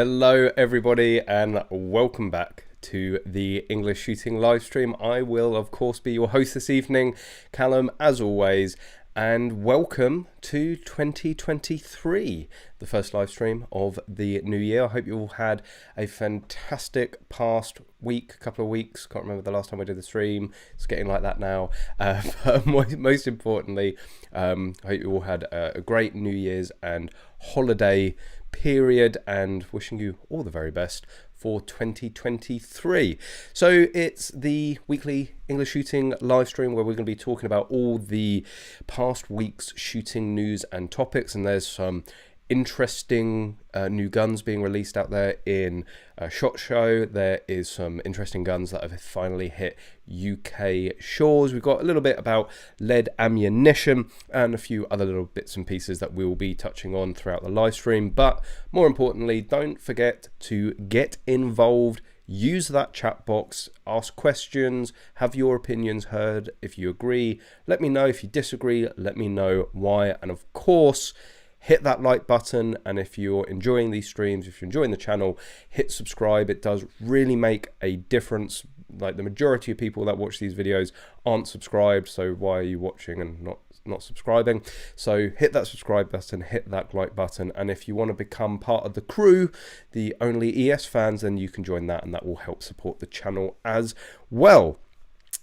Hello everybody and welcome back to the English shooting live stream. I will of course be your host this evening, Callum, as always, and welcome to 2023, the first live stream of the new year. I hope you all had a fantastic past week, couple of weeks. Can't remember the last time I did the stream. It's getting like that now. But most importantly, I hope you all had a great New Year's and holiday period, and wishing you all the very best for 2023. So it's the weekly English shooting live stream where we're going to be talking about all the past week's shooting news and topics, and there's some interesting new guns being released out there in SHOT Show. There is some interesting guns that have finally hit UK shores. We've got a little bit about lead ammunition and a few other little bits and pieces that we'll be touching on throughout the live stream. But more importantly, don't forget to get involved. Use that chat box, ask questions, have your opinions heard. If you agree, let me know. If you disagree, let me know why. And of course, hit that like button, and if you're enjoying these streams, if you're enjoying the channel, hit subscribe. It does really make a difference. Like, the majority of people that watch these videos aren't subscribed, so why are you watching and not subscribing? So hit that subscribe button, hit that like button, and if you want to become part of the crew, the only ES fans, then you can join that, and that will help support the channel as well.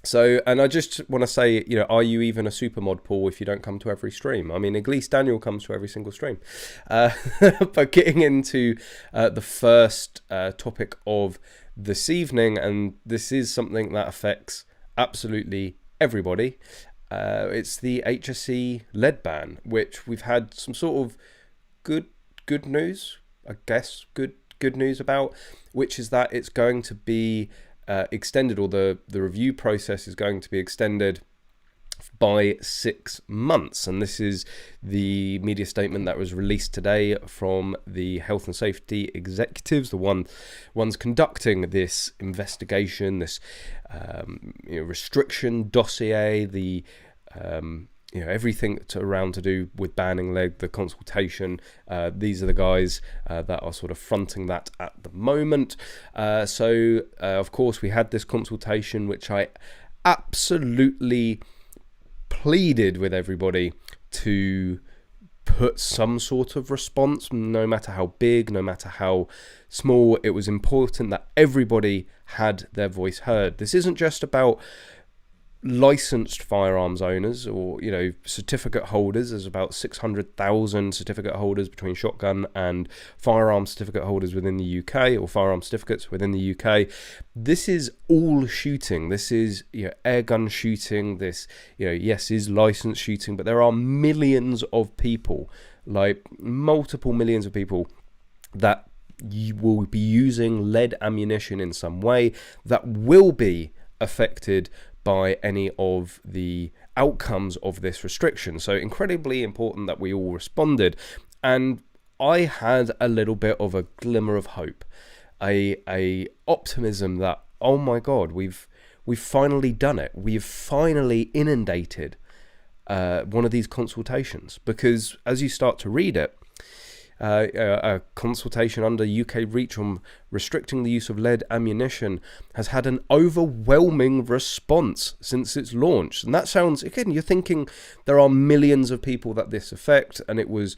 So, and I just want to say, you know, are you even a super mod, Paul, if you don't come to every stream? I mean, at least Daniel comes to every single stream. But getting into the first topic of this evening, and this is something that affects absolutely everybody. It's the HSE lead ban, which we've had some sort of good news, I guess, good news about, which is that it's going to be extended, or the review process is going to be extended by 6 months. And this is the media statement that was released today from the health and safety executives, the ones conducting this investigation, this restriction dossier, the everything around to do with banning lead, the consultation. These are the guys that are sort of fronting that at the moment. So of course we had this consultation, which I absolutely pleaded with everybody to put some sort of response, no matter how big, no matter how small. It was important that everybody had their voice heard. This isn't just about licensed firearms owners or certificate holders. There's about 600,000 certificate holders between shotgun and firearm certificate holders within the UK, or firearm certificates within the UK. This is all shooting. This is air gun shooting. This yes, is licensed shooting, but there are millions of people, like multiple millions of people, that you will be using lead ammunition in some way that will be affected by any of the outcomes of this restriction. So incredibly important that we all responded. And I had a little bit of a glimmer of hope, a optimism that, oh my God, we've finally done it. We've finally inundated one of these consultations, because as you start to read it, a consultation under UK reach on restricting the use of lead ammunition has had an overwhelming response since its launch. And that sounds, again, you're thinking there are millions of people that this affect, and it was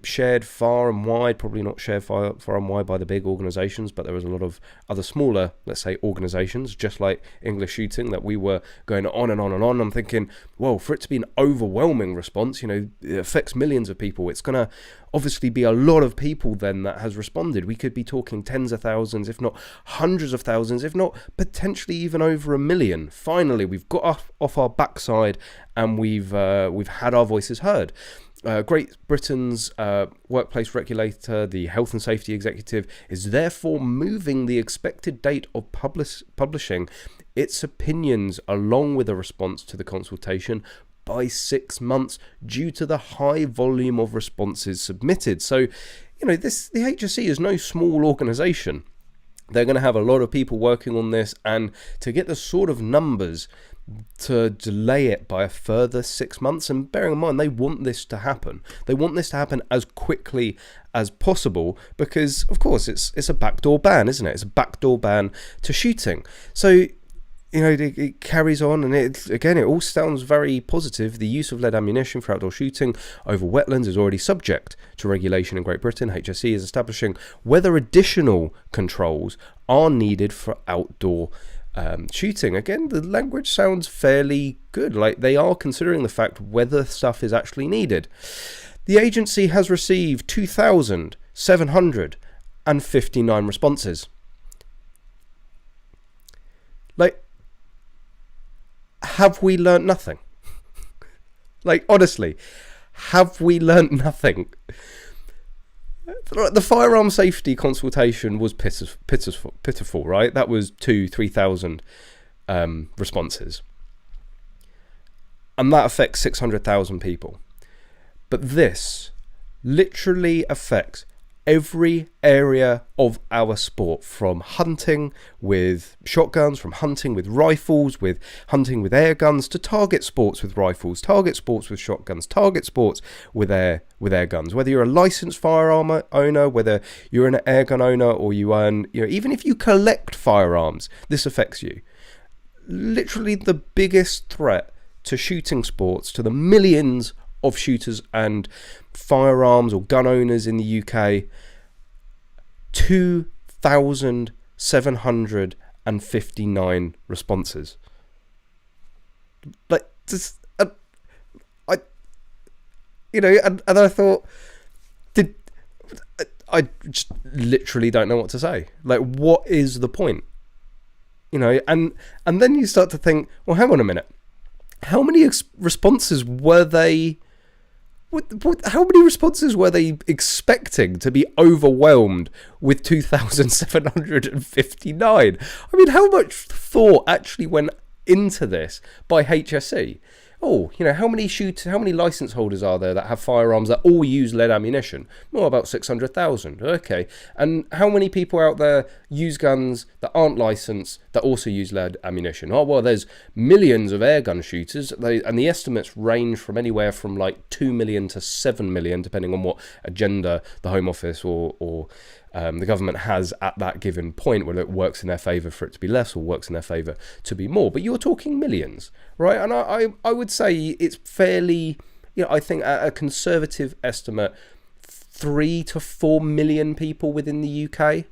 shared far and wide, probably not shared far and wide by the big organizations, but there was a lot of other smaller, let's say, organizations, just like English Shooting, that we were going on and on and on. I'm thinking, well, for it to be an overwhelming response, it affects millions of people. It's going to obviously be a lot of people then that has responded. We could be talking tens of thousands, if not hundreds of thousands, if not potentially even over 1 million. Finally, we've got off our backside, and we've had our voices heard. Great Britain's workplace regulator, the health and safety executive, is therefore moving the expected date of publishing its opinions along with a response to the consultation by 6 months due to the high volume of responses submitted. So, the HSE is no small organisation. They're going to have a lot of people working on this, and to get the sort of numbers to delay it by a further 6 months. And bearing in mind, they want this to happen. They want this to happen as quickly as possible because, of course, it's a backdoor ban, isn't it? It's a backdoor ban to shooting. So, you know, it carries on, and it all sounds very positive. The use of lead ammunition for outdoor shooting over wetlands is already subject to regulation in Great Britain. HSE is establishing whether additional controls are needed for outdoor shooting. Again, the language sounds fairly good. Like, they are considering the fact whether stuff is actually needed. The agency has received 2,759 responses. Like, have we learnt nothing? Like, honestly, have we learnt nothing? The firearm safety consultation was pitiful, right? That was 3,000 responses. And that affects 600,000 people. But this literally affects every area of our sport, from hunting with shotguns, from hunting with rifles, with hunting with air guns, to target sports with rifles, target sports with shotguns, target sports with air guns. Whether you're a licensed firearm owner, whether you're an air gun owner, or even if you collect firearms, this affects you. Literally the biggest threat to shooting sports, to the millions of shooters and firearms or gun owners in the UK, 2,759 responses. Like, just, and I thought, I just literally don't know what to say. Like, what is the point? You know, and then you start to think, well, hang on a minute. How many responses were they? How many responses were they expecting to be overwhelmed with 2,759? I mean, how much thought actually went into this by HSE? Oh, you know, how many license holders are there that have firearms that all use lead ammunition? Well, about 600,000. Okay. And how many people out there use guns that aren't licensed that also use lead ammunition? Oh, well, there's millions of air gun shooters, and the estimates range from anywhere from like 2 million to 7 million, depending on what agenda the Home Office or the government has at that given point, whether it works in their favour for it to be less or works in their favour to be more. But you're talking millions, right? And I would say it's fairly, I think at a conservative estimate, 3 to 4 million people within the UK,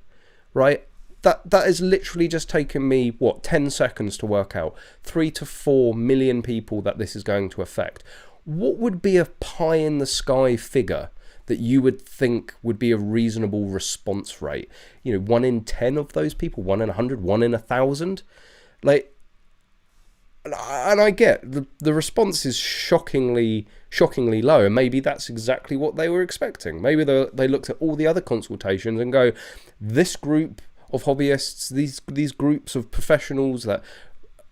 right? That has literally just taken me, 10 seconds to work out. 3 to 4 million people that this is going to affect. What would be a pie in the sky figure that you would think would be a reasonable response rate? 1 in 10 of those people, 1 in 100, 1 in 1,000. Like, and I get the response is shockingly low, and maybe that's exactly what they were expecting. Maybe they looked at all the other consultations and go, this group of hobbyists, these groups of professionals that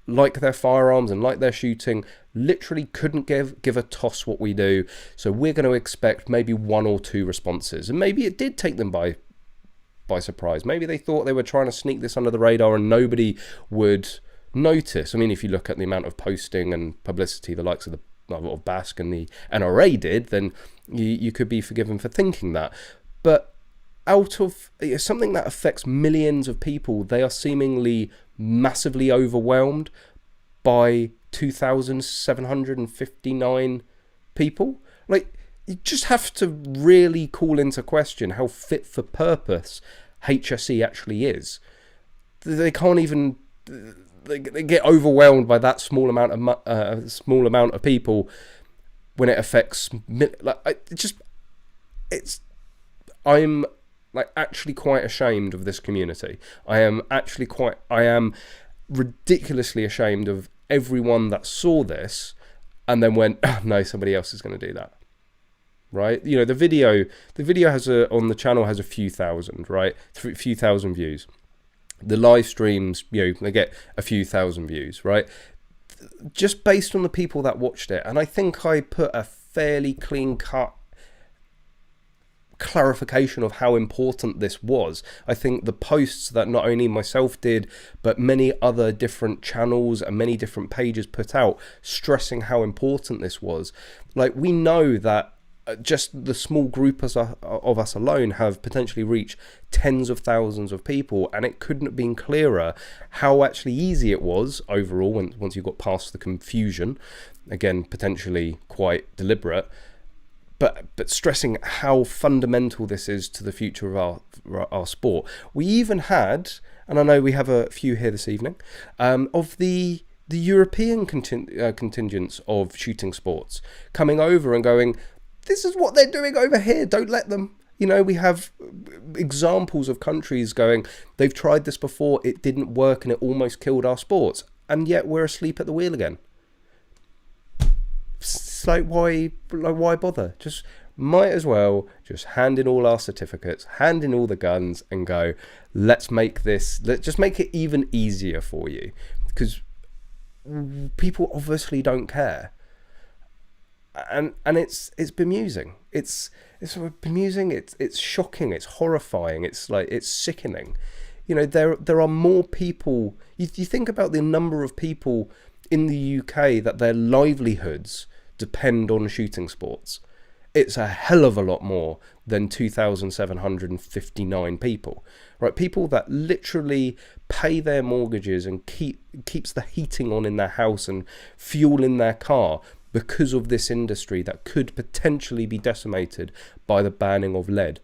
like their firearms and like their shooting, literally couldn't give a toss what we do, so we're going to expect maybe 1 or 2 responses. And maybe it did take them by surprise. Maybe they thought they were trying to sneak this under the radar and nobody would notice. I mean, if you look at the amount of posting and publicity the likes of of Basque and the NRA did, then you could be forgiven for thinking that. But out of something that affects millions of people, they are seemingly massively overwhelmed by 2,759 people. Like, you just have to really call into question how fit for purpose HSE actually is. They can't even, they get overwhelmed by that small amount of people when it affects, I'm like actually quite ashamed of this community. I am ridiculously ashamed of everyone that saw this and then went, oh, no, somebody else is going to do that. Right? The video has on the channel has a few thousand, right? A few thousand views. The live streams, they get a few thousand views, right? Just based on the people that watched it. And I think I put a fairly clean cut clarification of how important this was. I think the posts that not only myself did, but many other different channels and many different pages put out, stressing how important this was. Like, we know that just the small group of us alone have potentially reached tens of thousands of people, and it couldn't have been clearer how actually easy it was overall once you got past the confusion, again potentially quite deliberate, but stressing how fundamental this is to the future of our sport. We even had, and I know we have a few here this evening, of the European contingents of shooting sports coming over and going, this is what they're doing over here, don't let them. You know, we have examples of countries going, they've tried this before, it didn't work and it almost killed our sports, and yet we're asleep at the wheel again. It's like, why bother? Just might as well just hand in all our certificates, hand in all the guns, and go, let's just make it even easier for you, because people obviously don't care. And it's bemusing. It's bemusing. It's shocking. It's horrifying. It's sickening. You know, there are more people. You think about the number of people in the UK that their livelihoods depend on shooting sports. It's a hell of a lot more than 2,759 people, right? People that literally pay their mortgages and keeps the heating on in their house and fuel in their car because of this industry that could potentially be decimated by the banning of lead.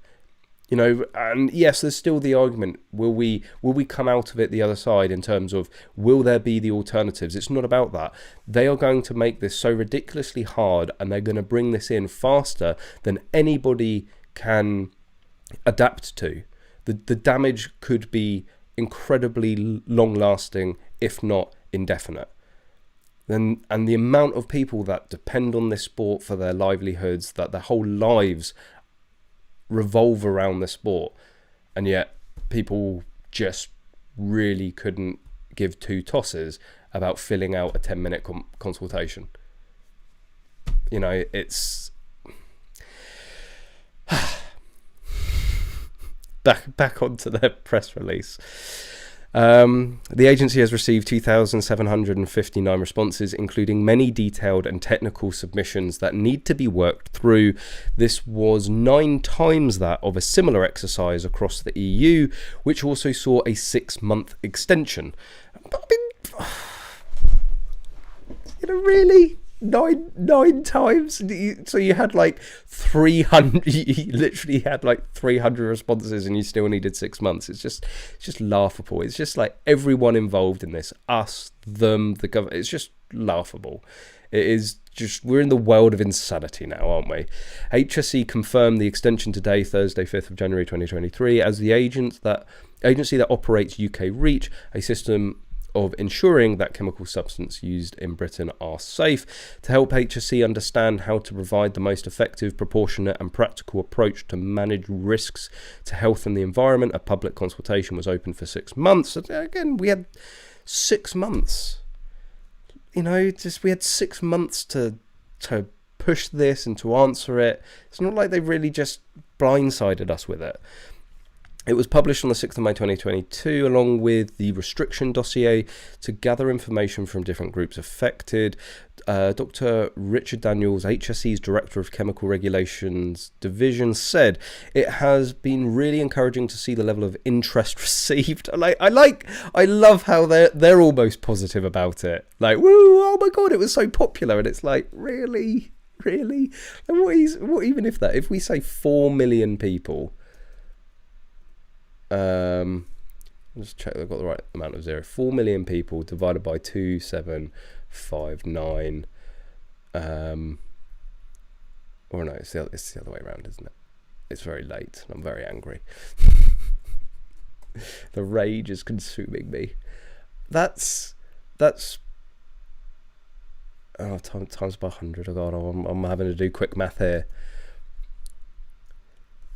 You know, and yes, there's still the argument, will we come out of it the other side in terms of, will there be the alternatives? It's not about that. They are going to make this so ridiculously hard, and they're going to bring this in faster than anybody can adapt to. The damage could be incredibly long lasting, if not indefinite. And the amount of people that depend on this sport for their livelihoods, that their whole lives revolve around the sport, and yet people just really couldn't give two tosses about filling out a 10-minute consultation. You know, it's back onto their press release. The agency has received 2,759 responses, including many detailed and technical submissions that need to be worked through. This was 9 times that of a similar exercise across the EU, which also saw a 6-month extension. I mean, you know, really? Nine times? So you had like 300, you literally had like 300 responses and you still needed 6 months. It's just laughable. It's just like everyone involved in this, us, them, the government, it's just laughable. It is just, we're in the world of insanity now, aren't we? HSE confirmed the extension today, Thursday, 5th of January 2023, as the agency that operates UK Reach, a system of ensuring that chemical substances used in Britain are safe. To help HSE understand how to provide the most effective, proportionate and practical approach to manage risks to health and the environment, a public consultation was open for 6 months. Again, we had 6 months. You know, we had 6 months to push this and to answer it. It's not like they really just blindsided us with it. It was published on the 6th of May 2022, along with the restriction dossier, to gather information from different groups affected. Dr. Richard Daniels, HSE's Director of Chemical Regulations Division, said it has been really encouraging to see the level of interest received. I love how they're almost positive about it. Like, woo, oh my God, it was so popular. And it's like, really? And what even if we say 4 million people, let's check I've got the right amount of zero. 4 million people divided by 2,759. Or no, it's the other way around, isn't it? It's very late and I'm very angry. The rage is consuming me. That's times by 100. Oh God, I'm having to do quick math here.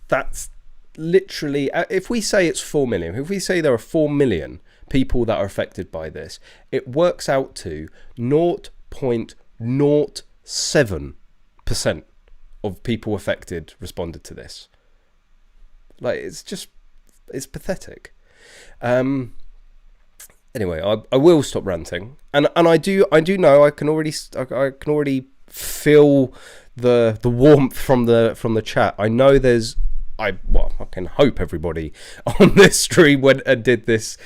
That's literally, if we say it's 4 million, if we say there are 4 million people that are affected by this, it works out to 0.07% of people affected responded to this. Like, it's pathetic. Anyway, I will stop ranting, and I do know I can already feel the warmth from the chat. I know I can hope everybody on this stream went and did this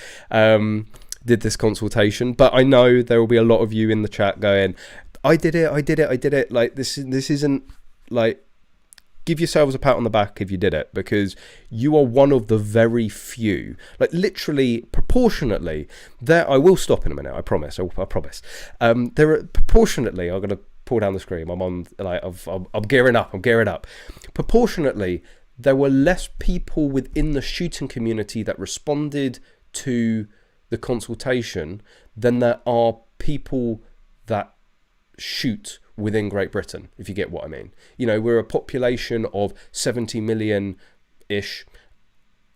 consultation, but I know there will be a lot of you in the chat going, I did it. Like, this isn't, like, give yourselves a pat on the back if you did it, because you are one of the very few, like, literally proportionately there. I will stop in a minute, I promise. I promise. There are proportionately, I'm gonna pull down the screen. I'm gearing up. Proportionately, there were less people within the shooting community that responded to the consultation than there are people that shoot within Great Britain, if you get what I mean. You know, we're a population of 70 million-ish,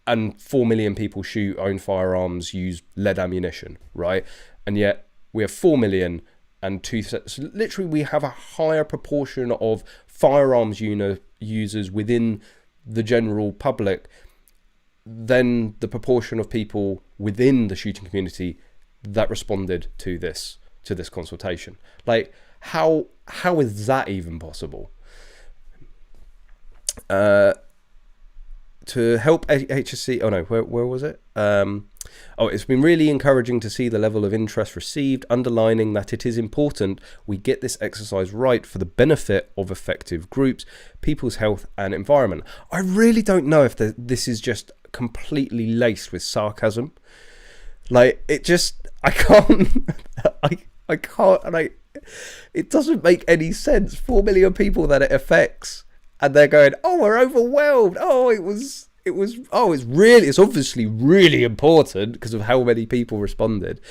and 4 million people shoot, own firearms, use lead ammunition, right? And yet we have 4 million and so literally we have a higher proportion of firearms users within the general public than the proportion of people within the shooting community that responded to this consultation. Like, how is that even possible? To help HSE, oh no, where was it? It's been really encouraging to see the level of interest received, underlining that it is important we get this exercise right for the benefit of effective groups, people's health and environment. I really don't know if this is just completely laced with sarcasm. Like, it just, I can't, I can't, and it doesn't make any sense. 4 million people that it affects, and they're going, oh, we're overwhelmed. Oh, it's obviously really important because of how many people responded.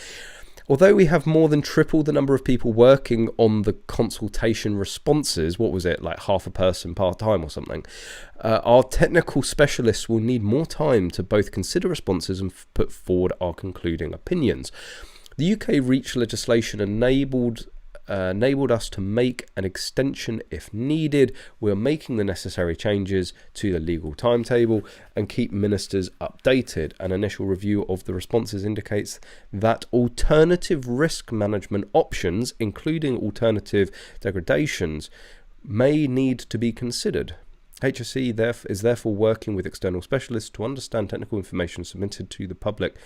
Although we have more than tripled the number of people working on the consultation responses, what was it, like half a person part-time or something, our technical specialists will need more time to both consider responses and put forward our concluding opinions. The UK REACH legislation enabled us to make an extension if needed. We're making the necessary changes to the legal timetable and keep ministers updated. An initial review of the responses indicates that alternative risk management options, including alternative degradations, may need to be considered. HSE is therefore working with external specialists to understand technical information submitted to the public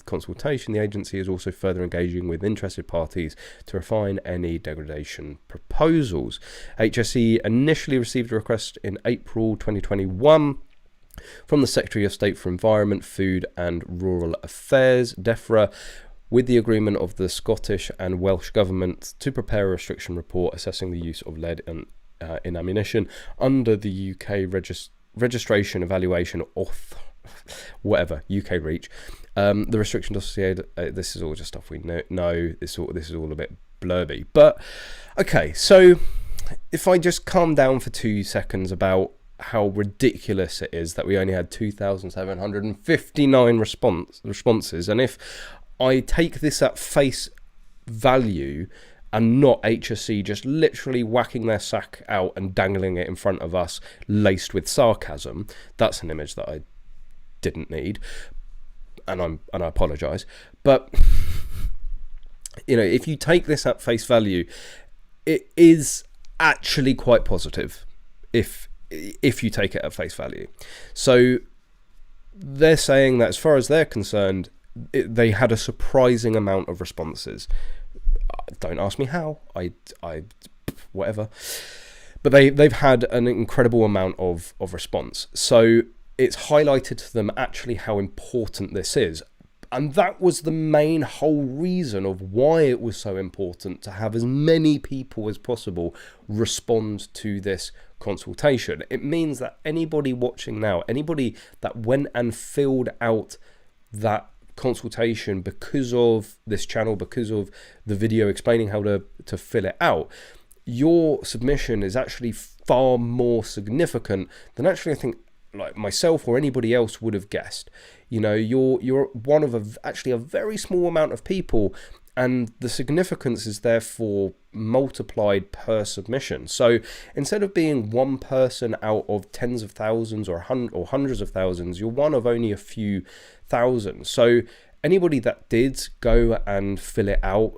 consultation. The agency is also further engaging with interested parties to refine any degradation proposals. HSE initially received a request in April 2021 from the Secretary of State for Environment, Food and Rural Affairs, DEFRA, with the agreement of the Scottish and Welsh government to prepare a restriction report assessing the use of lead in ammunition under the UK registration evaluation whatever, UK REACH. The restriction dossier, this is all just stuff we know. This is all a bit blurby. But, okay, so if I just calm down for 2 seconds about how ridiculous it is that we only had 2,759 responses, and if I take this at face value and not HSE just literally whacking their sack out and dangling it in front of us laced with sarcasm, that's an image that I didn't need, and I apologize, but you know, if you take this at face value, it is actually quite positive if you take it at face value. So they're saying that as far as they're concerned, they had a surprising amount of responses. Don't ask me how, I whatever, but they've had an incredible amount of response. So it's highlighted to them actually how important this is. And that was the main whole reason of why it was so important to have as many people as possible respond to this consultation. It means that anybody watching now, anybody that went and filled out that consultation because of this channel, because of the video explaining how to fill it out, your submission is actually far more significant than actually I think like myself or anybody else would have guessed. You know, you're one of actually a very small amount of people, And the significance is therefore multiplied per submission. So instead of being one person out of tens of thousands or hundreds of thousands, you're one of only a few thousand. So anybody that did go and fill it out,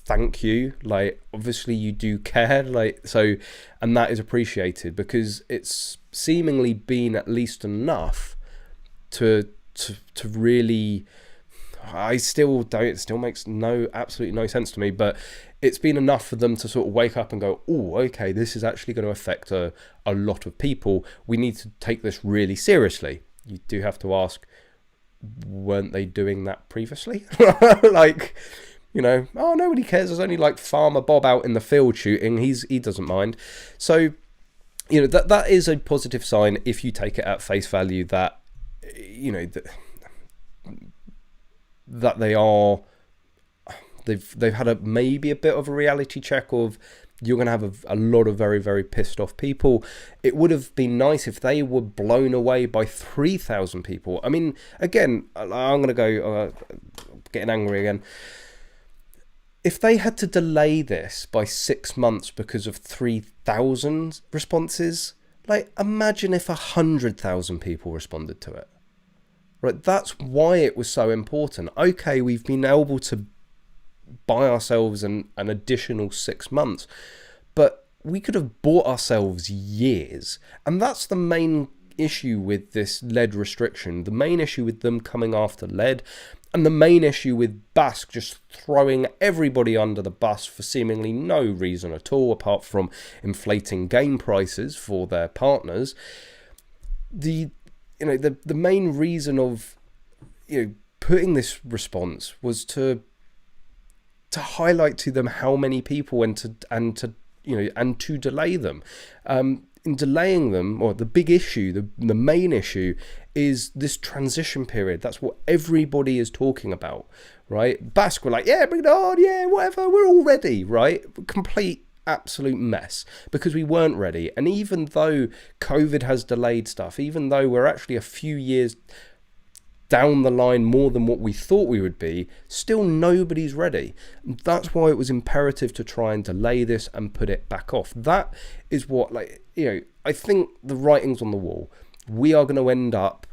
thank you. Like, obviously you do care, like, so, and that is appreciated, because it's seemingly been at least enough to really, I still don't, it still makes absolutely no sense to me, but it's been enough for them to sort of wake up and go, oh, okay, this is actually going to affect a lot of people. We need to take this really seriously. You do have to ask, weren't they doing that previously? Like, you know, oh, nobody cares. There's only like Farmer Bob out in the field shooting. He doesn't mind. So, you know, that is a positive sign if you take it at face value, that, you know, that they've had maybe a bit of a reality check of, you're going to have a lot of very, very pissed off people. It would have been nice if they were blown away by 3,000 people. I mean, again, I'm going to go getting angry again. If they had to delay this by 6 months because of 3,000 responses, like, imagine if 100,000 people responded to it. Right, that's why it was so important. Okay, we've been able to buy ourselves an additional 6 months, but we could have bought ourselves years. And that's the main issue with this lead restriction, the main issue with them coming after lead, and the main issue with Bask just throwing everybody under the bus for seemingly no reason at all, apart from inflating game prices for their partners. The main reason of, you know, putting this response was to highlight to them how many people, and to delay them. In delaying them, or the big issue, the main issue is this transition period. That's what everybody is talking about, right? Bask were like, yeah, bring it on, yeah, whatever, we're all ready, right? Complete absolute mess, because we weren't ready. And even though COVID has delayed stuff, even though we're actually a few years down the line more than what we thought we would be, still nobody's ready. That's why it was imperative to try and delay this and put it back off. That is what, like, you know, I think the writing's on the wall. We are going to end up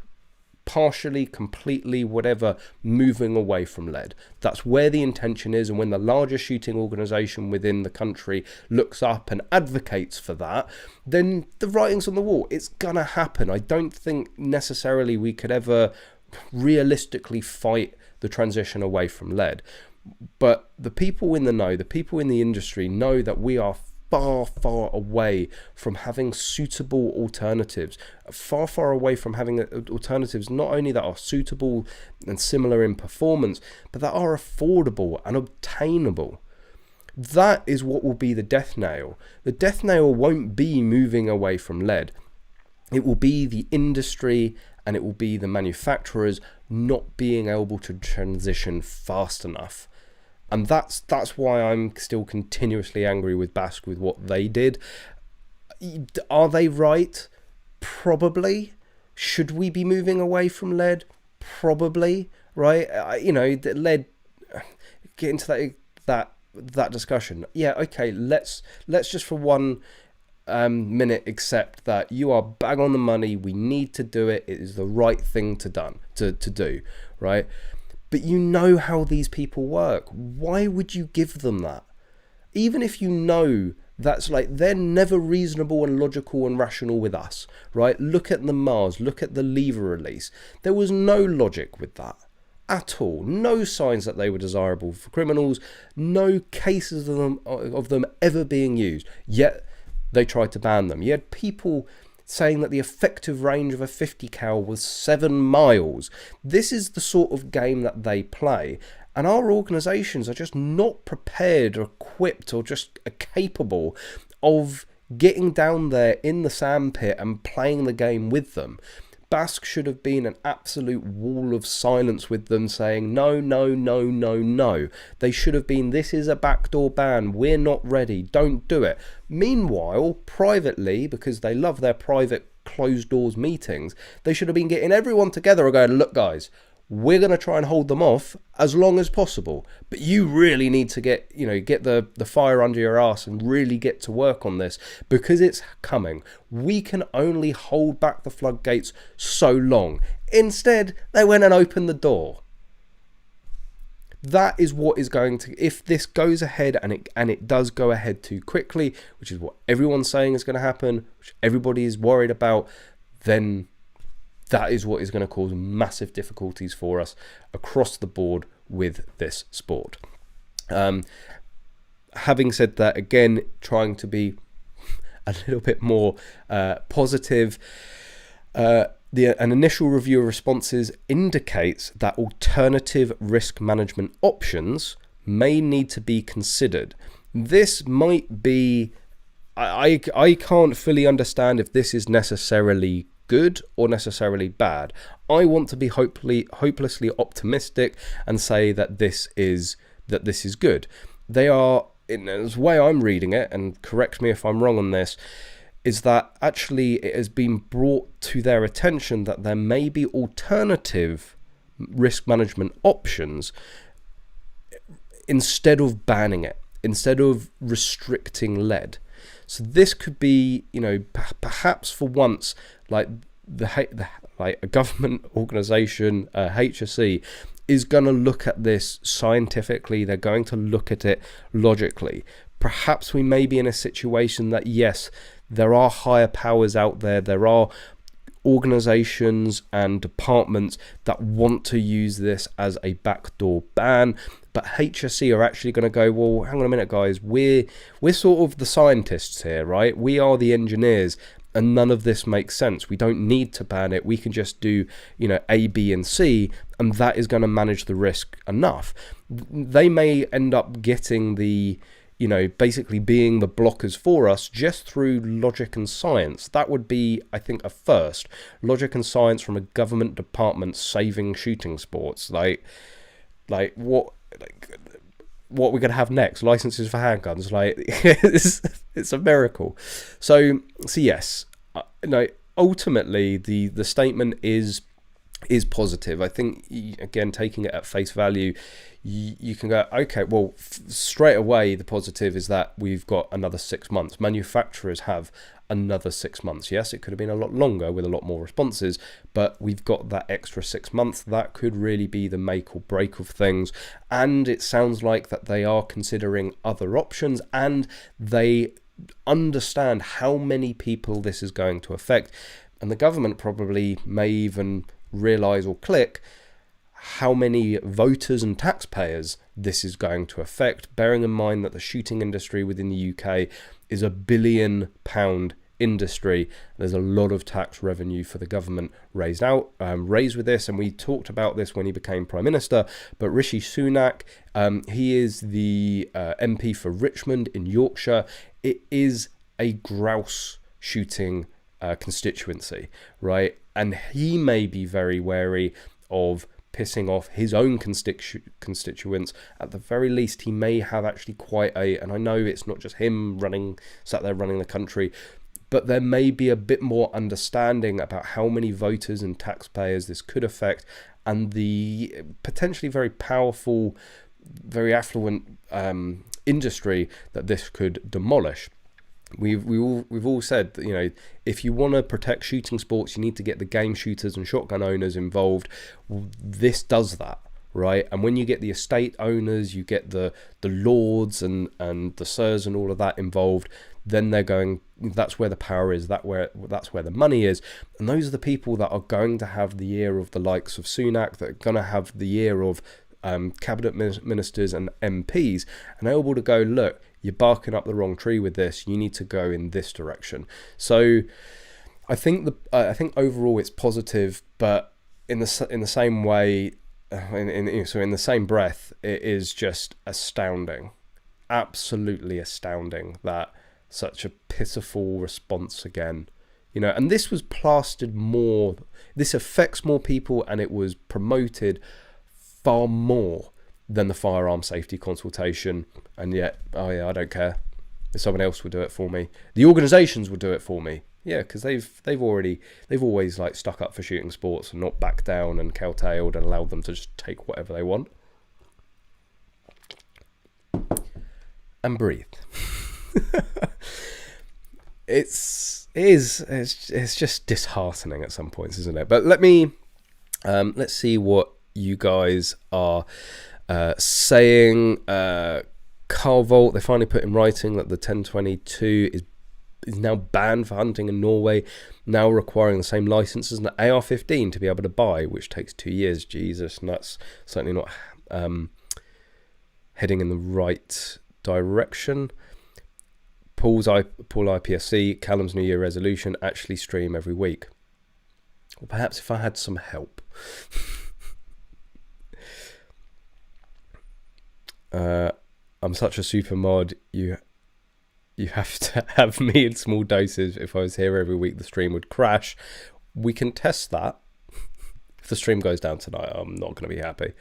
partially, completely, whatever, moving away from lead. That's where the intention is. And when the largest shooting organisation within the country looks up and advocates for that, then the writing's on the wall. It's going to happen. I don't think necessarily we could ever realistically fight the transition away from lead, but the people in the know, the people in the industry know that we are far away from having suitable alternatives, far away from having alternatives not only that are suitable and similar in performance, but that are affordable and obtainable. That is what will be the death nail. The death nail won't be moving away from lead. It will be the industry, and it will be the manufacturers not being able to transition fast enough. And that's why I'm still continuously angry with Bask with what they did. Are they right? Probably. Should we be moving away from lead? Probably, right? You know, the lead, get into that discussion. Yeah, okay, let's just for one minute accept that you are bang on the money. We need to do it. It is the right thing to do, right? But you know how these people work. Why would you give them that? Even if you know that's like, they're never reasonable and logical and rational with us, right? Look at the Mars, look at the lever release. There was no logic with that at all. No signs that they were desirable for criminals. No cases of them ever being used. Yet they tried to ban them. You had people saying that the effective range of a 50 cal was 7 miles. This is the sort of game that they play. And our organisations are just not prepared or equipped or just capable of getting down there in the sandpit and playing the game with them. Bask should have been an absolute wall of silence with them, saying no. They should have been, this is a backdoor ban, we're not ready, don't do it. Meanwhile, privately, because they love their private closed doors meetings, they should have been getting everyone together and going, look guys, we're going to try and hold them off as long as possible. But you really need to get the fire under your ass and really get to work on this, because it's coming. We can only hold back the floodgates so long. Instead, they went and opened the door. That is what is going to, if this goes ahead, and it does go ahead too quickly, which is what everyone's saying is going to happen, which everybody is worried about, then that is what is going to cause massive difficulties for us across the board with this sport. Having said that, again, trying to be a little bit more positive, an initial review of responses indicates that alternative risk management options may need to be considered. This might be, I can't fully understand if this is necessarily good or necessarily bad. I want to be hopelessly optimistic and say that this is good. They are, in the way I'm reading it, and correct me if I'm wrong on this, is that actually it has been brought to their attention that there may be alternative risk management options instead of banning it, instead of restricting lead. So this could be, perhaps for once, like like a government organisation, HSE, is going to look at this scientifically. They're going to look at it logically. Perhaps we may be in a situation that, yes, there are higher powers out there. There are organizations and departments that want to use this as a backdoor ban, but HSE are actually going to go, well, hang on a minute, guys, we're sort of the scientists here, right? We are the engineers, and none of this makes sense. We don't need to ban it. We can just do, A, B, and C, and that is going to manage the risk enough. They may end up getting the, basically being the blockers for us just through logic and science. That would be, I think, a first. Logic and science from a government department saving shooting sports. Like what we're going to have next? Licenses for handguns? It's a miracle. So yes, ultimately the statement is positive. I think, again, taking it at face value, you can go, okay, well, straight away the positive is that we've got another 6 months. Manufacturers have another 6 months. Yes, it could have been a lot longer with a lot more responses, but we've got that extra 6 months. That could really be the make or break of things. And it sounds like that they are considering other options, and they understand how many people this is going to affect. And the government probably may even realize or click how many voters and taxpayers this is going to affect, bearing in mind that the shooting industry within the UK is £1 billion industry. There's a lot of tax revenue for the government raised with this, and we talked about this when he became Prime Minister. But Rishi Sunak, he is the MP for Richmond in Yorkshire. It is a grouse shooting constituency, right? And he may be very wary of pissing off his own constituents. At the very least, he may have actually and I know it's not just him sat there running the country, but there may be a bit more understanding about how many voters and taxpayers this could affect, and the potentially very powerful, very affluent industry that this could demolish. We've all said that, if you want to protect shooting sports, you need to get the game shooters and shotgun owners involved. This does that, right? And when you get the estate owners, you get the lords and the sirs and all of that involved, then they're going, that's where the power is, that's where the money is. And those are the people that are going to have the ear of the likes of Sunak, that are going to have the ear of cabinet ministers and MPs, and they're able to go, look, you're barking up the wrong tree with this. You need to go in this direction. So I think overall it's positive, but in the same way, in the same breath, it is just astounding, absolutely astounding that such a pitiful response again. And this was plastered more. This affects more people, and it was promoted far more than the firearm safety consultation. And yet, I don't care. If someone else will do it for me. The organisations will do it for me. Yeah, because they've always like stuck up for shooting sports and not backed down and cowtailed and allowed them to just take whatever they want. And breathe. It's just disheartening at some points, isn't it? But let's see what you guys are saying. Carl Volt, they finally put in writing that the 1022 is now banned for hunting in Norway, now requiring the same license as an AR-15 to be able to buy, which takes 2 years. Jesus, and that's certainly not heading in the right direction. Paul IPSC, Callum's New Year resolution, actually stream every week. Well, perhaps if I had some help. I'm such a super mod, you have to have me in small doses. If I was here every week, the stream would crash. We can test that. If the stream goes down tonight, I'm not going to be happy.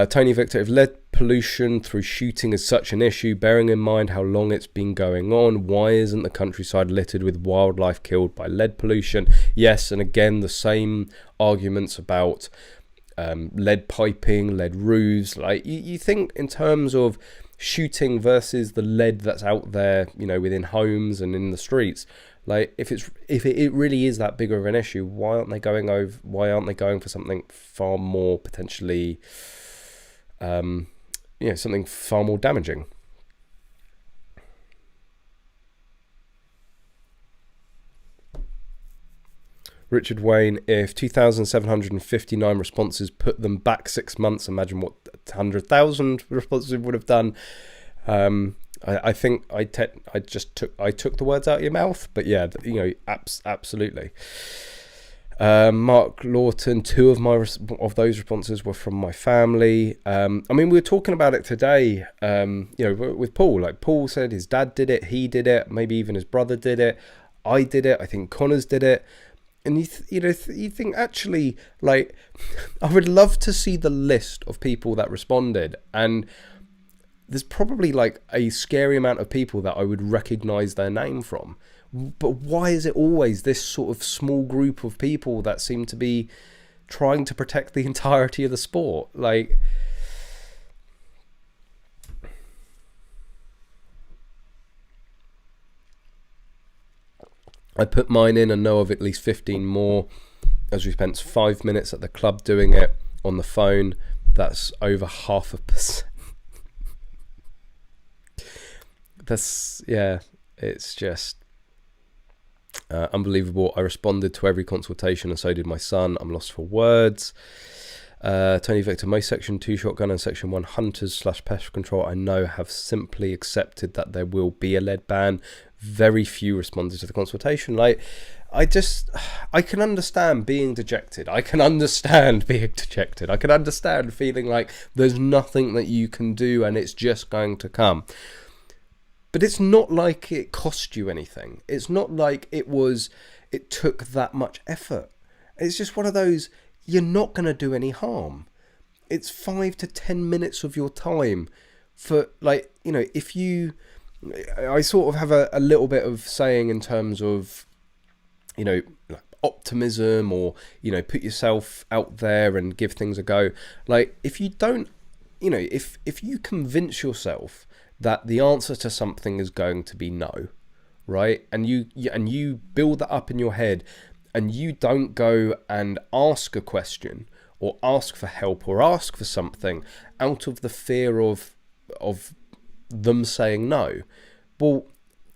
Tony Victor, if lead pollution through shooting is such an issue, bearing in mind how long it's been going on, why isn't the countryside littered with wildlife killed by lead pollution? Yes, and again, the same arguments about lead piping, lead roofs. Like you think in terms of shooting versus the lead that's out there, you know, within homes and in the streets. Like if it really is that big of an issue, why aren't they going for something far more potentially, something far more damaging? Richard Wayne, if 2,759 responses put them back 6 months, imagine what 100,000 responses would have done. I think I took the words out of your mouth, but yeah, absolutely. Mark Lawton, 2 of those responses were from my family. I mean, we were talking about it today, with Paul. Like Paul said his dad did it, he did it, maybe even his brother did it, I did it, I think Connors did it. And you think actually, like, I would love to see the list of people that responded, and there's probably like a scary amount of people that I would recognize their name from. But why is it always this sort of small group of people that seem to be trying to protect the entirety of the sport? Like, I put mine in and know of at least 15 more, as we spent 5 minutes at the club doing it on the phone. That's over 0.5%. It's just unbelievable. I responded to every consultation and so did my son. I'm lost for words. Tony Victor, most Section 2 shotgun and Section 1 hunters / pest control I know have simply accepted that there will be a lead ban. Very few responded to the consultation. Like, I can understand being dejected. I can understand feeling like there's nothing that you can do and it's just going to come. But it's not like it cost you anything. It's not like it took that much effort. It's just one of those, you're not going to do any harm. It's 5 to 10 minutes of your time for, like, if you... I sort of have a little bit of saying in terms of, like optimism or, put yourself out there and give things a go. Like, if you don't, if you convince yourself that the answer to something is going to be no, right? And you build that up in your head and you don't go and ask a question or ask for help or ask for something out of the fear of them saying no, well,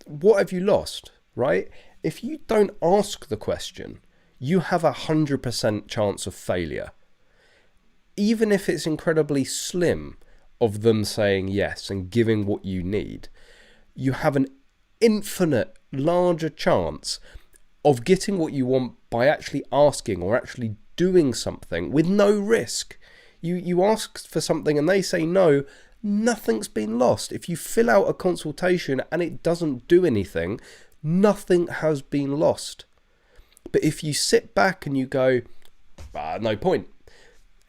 what have you lost, right? If you don't ask the question, you have 100% chance of failure. Even if it's incredibly slim of them saying yes and giving what you need, you have an infinite larger chance of getting what you want by actually asking or actually doing something with no risk. You ask for something and they say no, nothing's been lost. If you fill out a consultation and it doesn't do anything, nothing has been lost. But if you sit back and you go, no point,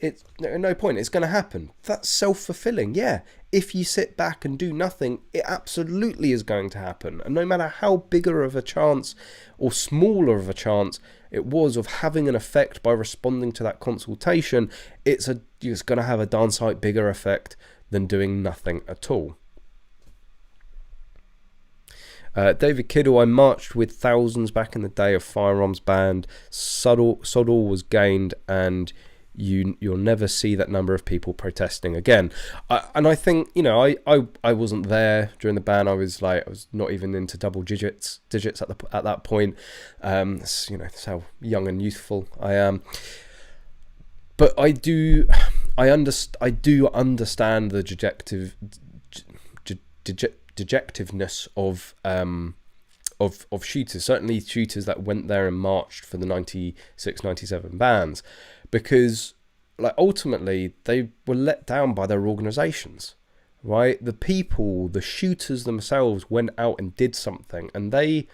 it's no point. It's going to happen. That's self-fulfilling. Yeah. If you sit back and do nothing, it absolutely is going to happen. And no matter how bigger of a chance or smaller of a chance it was of having an effect by responding to that consultation, it's going to have a darn sight bigger effect than doing nothing at all. David Kiddle, I marched with thousands back in the day of firearms banned. Sod all was gained, and you'll never see that number of people protesting again. And I think, you know, I wasn't there during the ban. I was not even into double digits at that point. You know, that's how young and youthful I am. But I do understand the dejectiveness of shooters, certainly shooters that went there and marched for the 96, 97 bans, because like ultimately they were let down by their organizations, right? The shooters themselves went out and did something, and they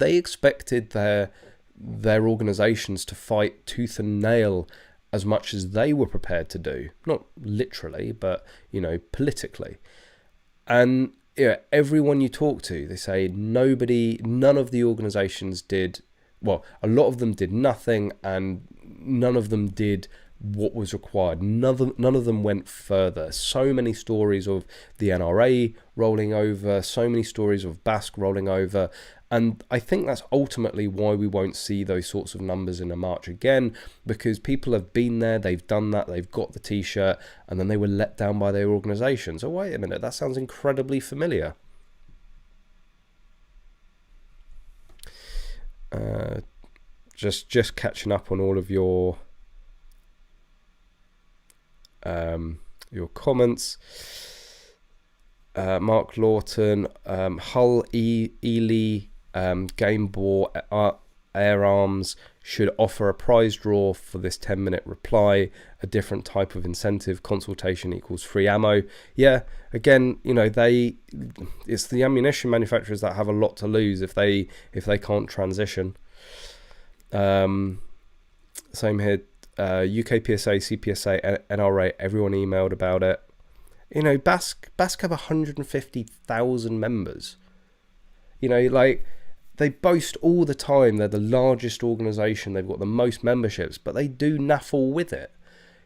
expected their organizations to fight tooth and nail as much as they were prepared to do, not literally, but, you know, politically. And yeah, everyone you talk to, they say none of the organizations did, well, a lot of them did nothing, and none of them did what was required. None of them went further. So many stories of the NRA rolling over, so many stories of Basque rolling over. And I think that's ultimately why we won't see those sorts of numbers in a march again, because people have been there, they've done that, they've got the t-shirt, and then they were let down by their organisation. So wait a minute, that sounds incredibly familiar. Just catching up on all of your comments. Mark Lawton, Hull Ely, Game Bore Air Arms should offer a prize draw for this 10-minute reply, a different type of incentive. Consultation equals free ammo. Yeah, again, you know, it's the ammunition manufacturers that have a lot to lose if they can't transition. Same here. UK PSA, CPSA, NRA, everyone emailed about it. You know, Basque have 150,000 members. You know, like, they boast all the time they're the largest organisation, they've got the most memberships, but they do naffle with it.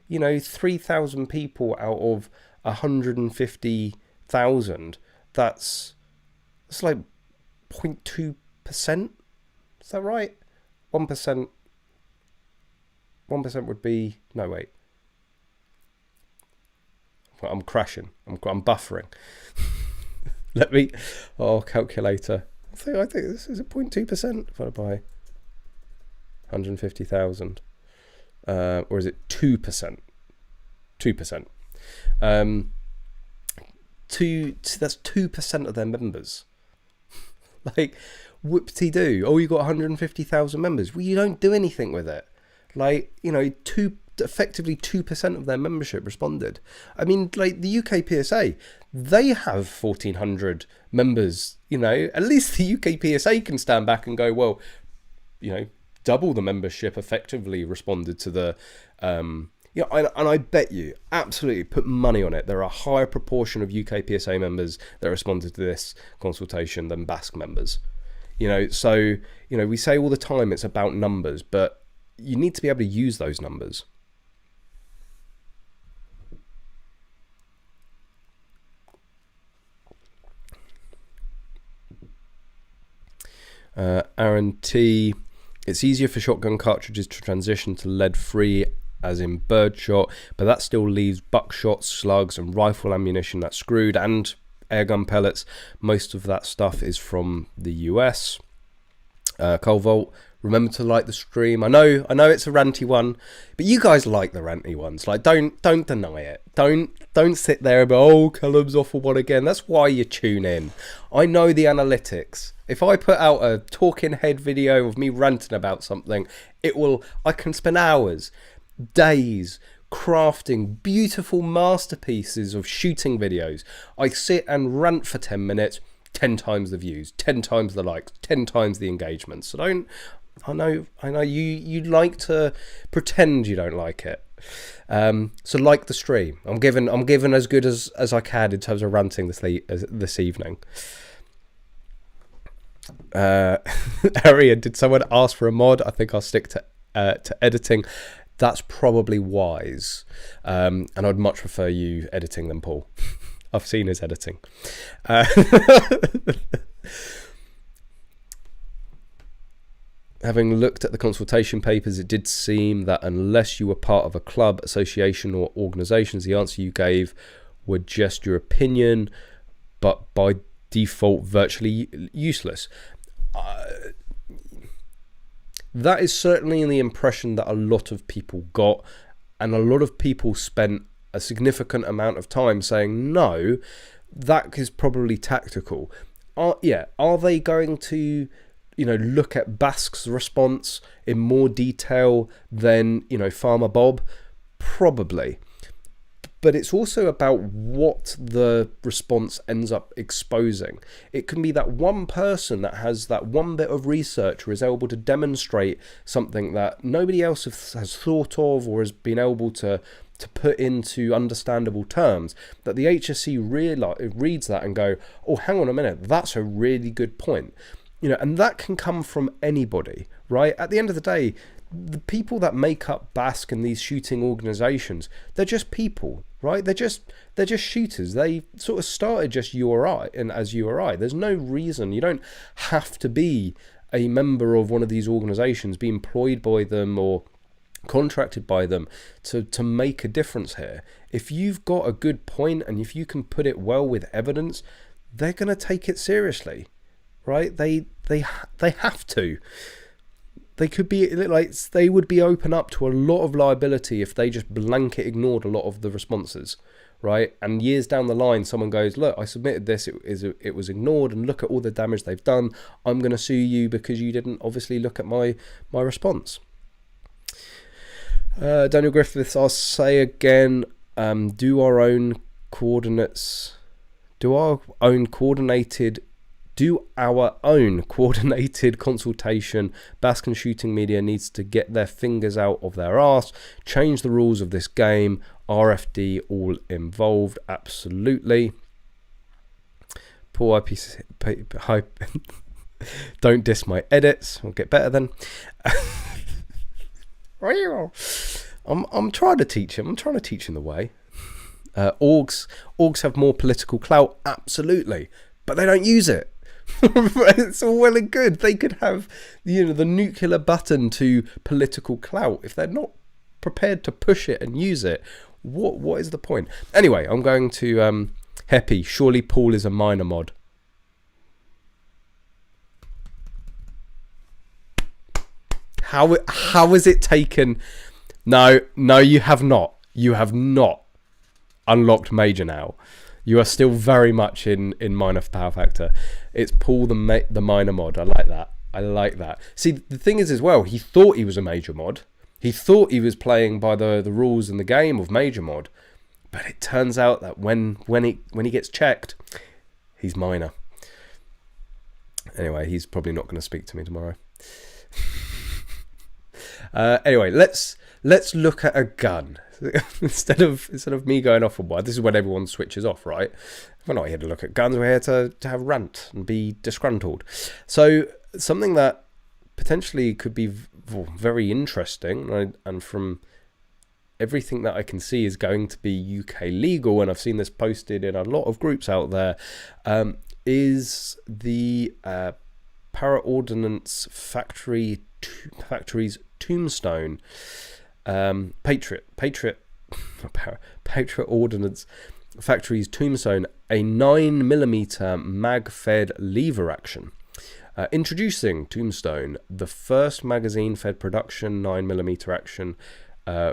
You know, 3,000 people out of 150,000, that's like 0.2%. Is that right? 1% would be, no, wait. I'm crashing. I'm buffering. Let me, calculator. I think this is a 0.2% divided by 150,000. Or is it 2%? 2%. That's 2% of their members. Like, whoop-de-doo. Oh, you got 150,000 members. Well, you don't do anything with it. Like, you know, effectively 2% of their membership responded. I mean, like, the UK PSA, they have 1,400 members. You know, at least the UK PSA can stand back and go, well, you know, double the membership effectively responded to the, and I bet you, absolutely, put money on it, there are a higher proportion of UK PSA members that responded to this consultation than Basque members. You know, so, you know, we say all the time it's about numbers, but you need to be able to use those numbers. Aaron T, it's easier for shotgun cartridges to transition to lead-free, as in birdshot, but that still leaves buckshot, slugs, and rifle ammunition that's screwed, and airgun pellets. Most of that stuff is from the US. Cole Volt, remember to like the stream. I know it's a ranty one, but you guys like the ranty ones. Like, don't deny it. Don't sit there and go, oh, Callum's off for one again. That's why you tune in. I know the analytics. If I put out a talking head video of me ranting about something, I can spend hours, days crafting beautiful masterpieces of shooting videos. I sit and rant for 10 minutes, 10 times the views, 10 times the likes, 10 times the engagement. So I know you like to pretend you don't like it. So like the stream, I'm given as good as I can in terms of ranting this evening. Arian, did someone ask for a mod? I think I'll stick to editing. That's probably wise, and I'd much prefer you editing than Paul. I've seen his editing. Having looked at the consultation papers, it did seem that unless you were part of a club, association or organisations, the answer you gave were just your opinion, but by default virtually useless. That is certainly the impression that a lot of people got, and a lot of people spent a significant amount of time saying, no, that is probably tactical. Are they going to look at Basque's response in more detail than, Farmer Bob? Probably. But it's also about what the response ends up exposing. It can be that one person that has that one bit of research or is able to demonstrate something that nobody else has thought of or has been able to put into understandable terms, that the HSE reads that and go, oh, hang on a minute, that's a really good point. And that can come from anybody, right? At the end of the day, the people that make up Basque and these shooting organizations, they're just people, right? They're just shooters. They sort of started just you or I, and as you or I. There's no reason. You don't have to be a member of one of these organizations, be employed by them or contracted by them to make a difference here. If you've got a good point and if you can put it well with evidence, they're going to take it seriously, right? They have to. They could be like, they would be open up to a lot of liability if they just blanket ignored a lot of the responses, right? And years down the line, someone goes, look, I submitted this, it was ignored, and look at all the damage they've done. I'm going to sue you because you didn't obviously look at my response. Daniel Griffiths, I'll say again, do our own coordinated consultation. Basque and shooting media needs to get their fingers out of their arse, change the rules of this game. RFD all involved, absolutely. Poor IPC, don't diss my edits, I'll get better then. I'm trying to teach him. I'm trying to teach him the way. Orgs have more political clout, absolutely, but they don't use it. It's all well and good. They could have, the nuclear button to political clout. If they're not prepared to push it and use it, what is the point? Anyway, I'm going to Heppy. Surely Paul is a minor mod. How is it taken? No, you have not. You have not unlocked major now. You are still very much in minor power factor. It's Paul the minor mod. I like that. See, the thing is as well, he thought he was a major mod. He thought he was playing by the rules in the game of major mod. But it turns out that when he gets checked, he's minor. Anyway, he's probably not going to speak to me tomorrow. Anyway, let's look at a gun. instead of me going off on one. This is when everyone switches off, right? We're not here to look at guns, we're here to have rant and be disgruntled. So something that potentially could be very interesting, right? And from everything that I can see is going to be UK legal, and I've seen this posted in a lot of groups out there, is the Para-Ordnance Factory's Tombstone. Patriot Ordnance Factory's Tombstone, a 9mm mag-fed lever action. Introducing Tombstone, the first magazine-fed production 9mm action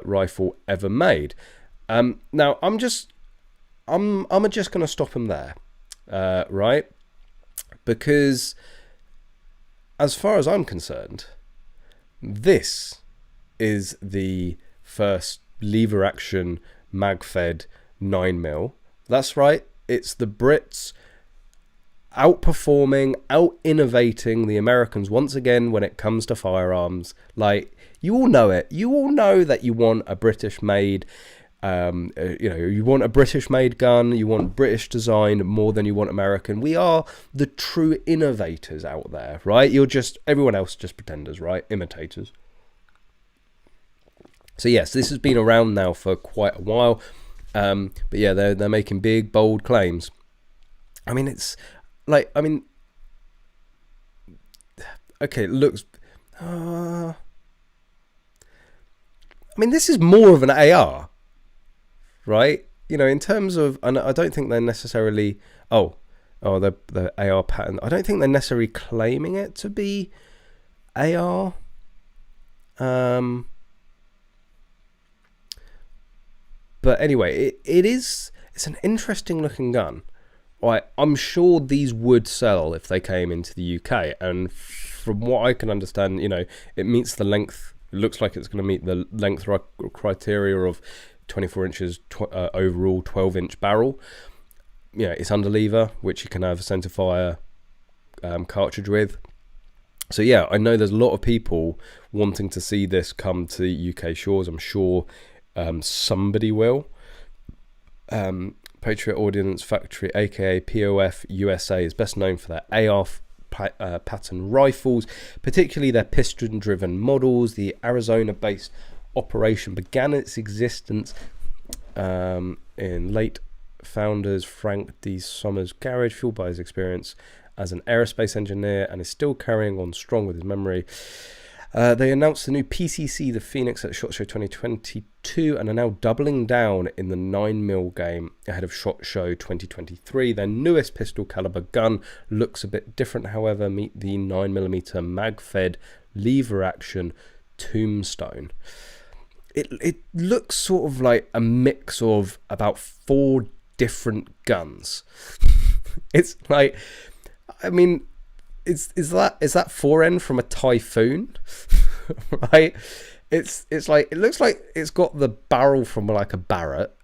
rifle ever made. Now I'm just going to stop him there, right? Because as far as I'm concerned, this is the first lever action mag-fed 9mm. That's right, it's the Brits outperforming, out-innovating the Americans once again when it comes to firearms. Like, You all know it. You all know that you want a British-made, you want a British-made gun. You want British design more than you want American. We are the true innovators out there, right? Everyone else just pretenders, right? Imitators. So yes, this has been around now for quite a while. But yeah, they're making big, bold claims. I mean, it's like, okay, it looks. This is more of an AR, right? In terms of, and I don't think they're necessarily. The AR pattern. I don't think they're necessarily claiming it to be AR. But anyway, it's an interesting looking gun. Right, I'm sure these would sell if they came into the UK, and from what I can understand, it meets the length. It looks like it's going to meet the length criteria of 24 inches overall, 12-inch barrel. It's underlever, which you can have a centerfire cartridge with. So yeah, I know there's a lot of people wanting to see this come to UK shores. I'm sure somebody will. Patriot Ordnance Factory, aka POF USA, is best known for their AR pattern rifles, particularly their piston-driven models. The Arizona-based operation began its existence in late founders Frank D. Sommer's garage, fueled by his experience as an aerospace engineer, and is still carrying on strong with his memory. They announced the new PCC, the Phoenix, at SHOT Show 2022, and are now doubling down in the 9mm game ahead of SHOT Show 2023. Their newest pistol caliber gun looks a bit different, however. Meet the 9mm mag-fed lever action Tombstone. It looks sort of like a mix of about 4 different guns. It's like, is that 4N from a Typhoon? Right? It's like, it looks like it's got the barrel from like a Barrett.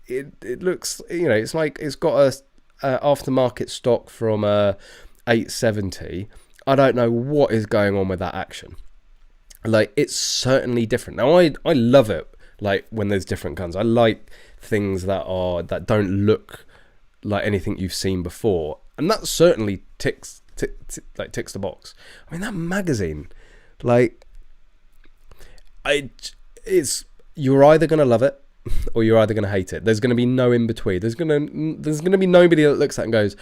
It looks, it's like it's got a aftermarket stock from a 870. I don't know what is going on with that action. Like, it's certainly different. Now I love it, like, when there's different guns. I like things that don't look like anything you've seen before. And that certainly ticks the box. That magazine, like, you're either gonna love it or you're either gonna hate it. There's gonna be no in between. There's gonna be nobody that looks at it and goes,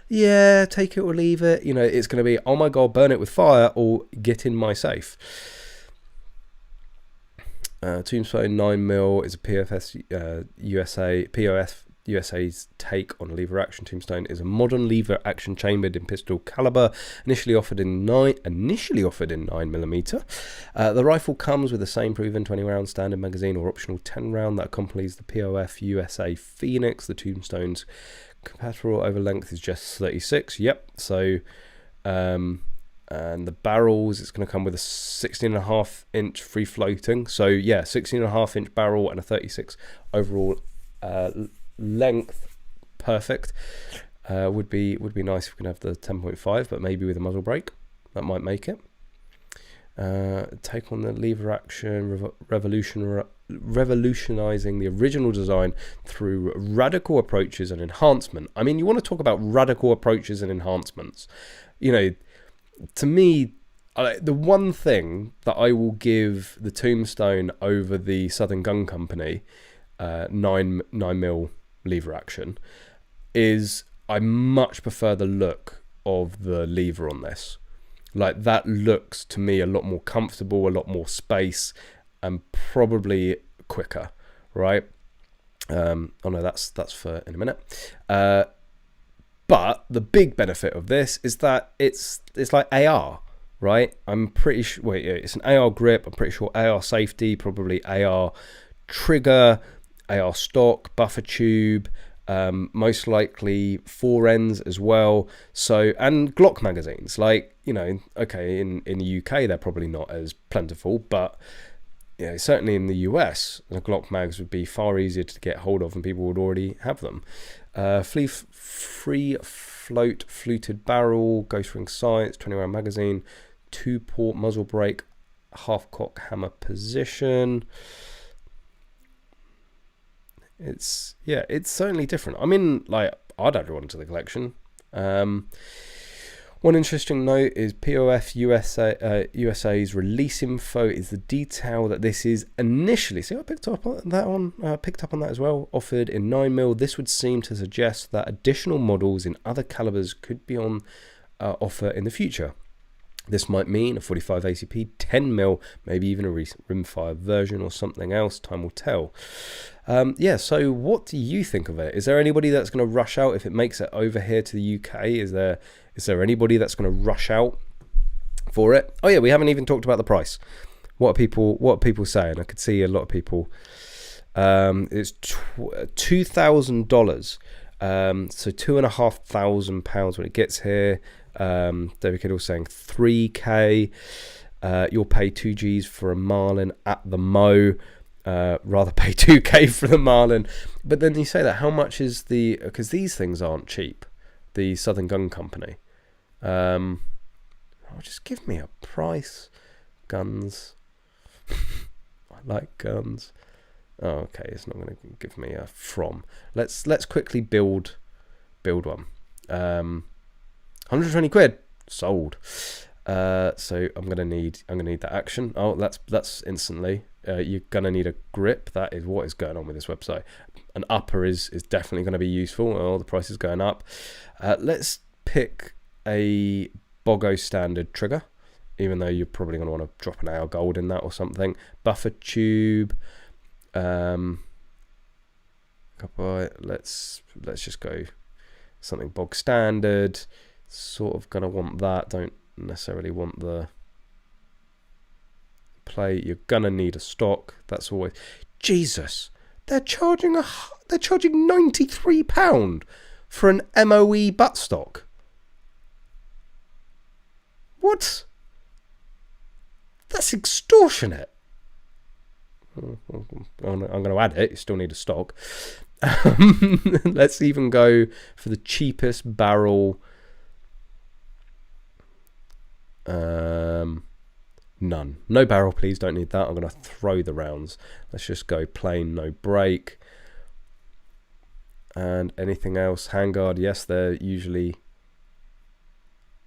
yeah, take it or leave it. It's gonna be, oh my god, burn it with fire or get in my safe. Tombstone 9mm is a POF USA's take on lever action. Tombstone is a modern lever action chambered in pistol caliber, initially offered in 9mm. The rifle comes with the same proven 20-round standard magazine or optional 10-round that accompanies the POF USA Phoenix. The Tombstone's compatible over length is just 36. Yep. So, and the barrels, it's going to come with a 16.5-inch free floating. So yeah, 16.5-inch barrel and a 36 overall length. Perfect. Would be nice if we can have the 10.5, but maybe with a muzzle brake that might make it. Take on the lever action, revolutionizing the original design through radical approaches and enhancement. You want to talk about radical approaches and enhancements. To me, the one thing that I will give the Tombstone over the Southern Gun Company 9mm lever action is I much prefer the look of the lever on this. Like, that looks to me a lot more comfortable, a lot more space, and probably quicker, right? Oh no, that's for in a minute. But the big benefit of this is that it's like AR, right? I'm pretty sure. It's an AR grip. I'm pretty sure AR safety, probably AR trigger, AR stock, buffer tube, most likely 4Ns as well. So, and Glock magazines, like, okay, in the UK they're probably not as plentiful, but certainly in the US, the Glock mags would be far easier to get hold of, and people would already have them. Free float fluted barrel, ghost ring sights, 20-round magazine, 2-port muzzle brake, half cock hammer position. It's certainly different. I mean, like, I'd add one to the collection. One interesting note is POF USA's release info is the detail that this is initially, see, I picked up on that as well, offered in 9mm. This would seem to suggest that additional models in other calibers could be on offer in the future. This might mean a 45 ACP, 10mm, maybe even a recent rimfire version or something else. Time will tell. Yeah, so what do you think of it? Is there anybody that's going to rush out if it makes it over here to the UK? Is there anybody that's going to rush out for it? Oh yeah, we haven't even talked about the price. What are people saying? I could see a lot of people. It's $2,000. So £2,500 when it gets here. David Kiddle saying 3K. You'll pay 2Gs for a Marlin at the Mo. Rather pay 2K for the Marlin. But then you say that, how much is the, because these things aren't cheap, the Southern Gun Company. Just give me a price. Guns. I like guns. Oh, okay, it's not going to give me a from. Let's quickly build one. 120 quid sold. So I'm gonna need that action. Oh, that's instantly. You're gonna need a grip. That is what is going on with this website. An upper is definitely going to be useful. Oh, the price is going up. Let's pick a Bogo standard trigger, even though you're probably going to want to drop an hour gold in that or something. Buffer tube. Let's just go something bog standard. Sort of gonna want that. Don't necessarily want the plate. You're gonna need a stock. That's always Jesus. They're charging £93 for an MOE buttstock. What? That's extortionate. I'm going to add it. You still need a stock. Let's even go for the cheapest barrel. None. No barrel, please. Don't need that. I'm going to throw the rounds. Let's just go plain, no break. And anything else? Handguard, yes, they're usually...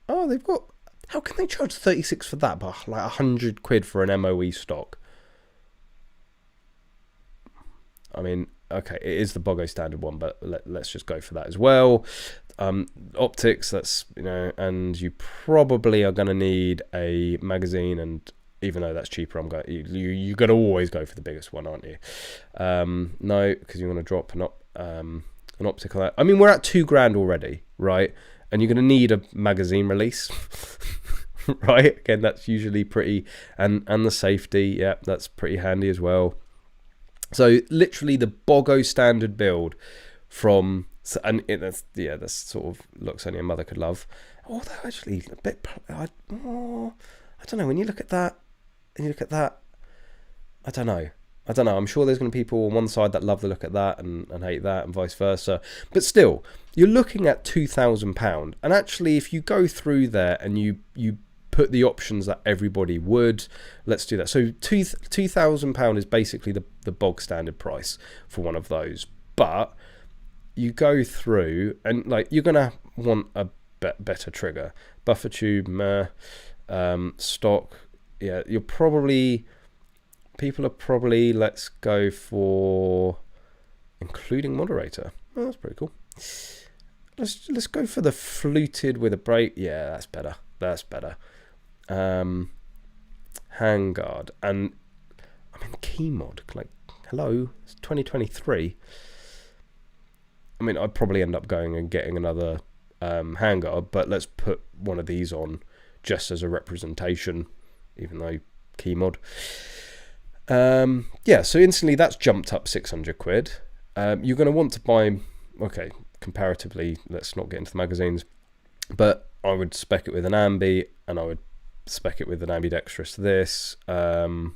Oh, they've got... How can they charge 36 for that, but like 100 quid for an MOE stock? I mean, okay, it is the Bogo standard one, but let's just go for that as well. Optics, that's, you know, and you probably are going to need a magazine, and even though that's cheaper, you're going to always go for the biggest one, aren't you? No, because you're going to drop an optic on that. I mean, we're at £2,000 already, right? And you're going to need a magazine release, right? Again, that's usually pretty, and the safety, yeah, that's pretty handy as well. So literally the Bogo standard build from, and that's sort of looks only a mother could love. Although actually a bit, I don't know. When you look at that, and you look at that, I don't know. I'm sure there's going to be people on one side that love the look at that and hate that, and vice versa. But still, you're looking at £2,000. And actually, if you go through there and you put the options that everybody would, let's do that. So £2,000 is basically the bog standard price for one of those. But you go through and like you're going to want a better trigger. Buffer tube, stock. Yeah, people are probably, let's go for including moderator. Oh, that's pretty cool. Let's go for the fluted with a brake. Yeah, that's better. Handguard, and I mean key mod, like, hello, it's 2023. I mean, I'd probably end up going and getting another handguard, but let's put one of these on just as a representation, even though key mod. Yeah, so instantly that's jumped up 600 quid. You're going to want to buy, okay, comparatively, let's not get into the magazines, but I would spec it with an ambi, and I would spec it with an ambidextrous this. That's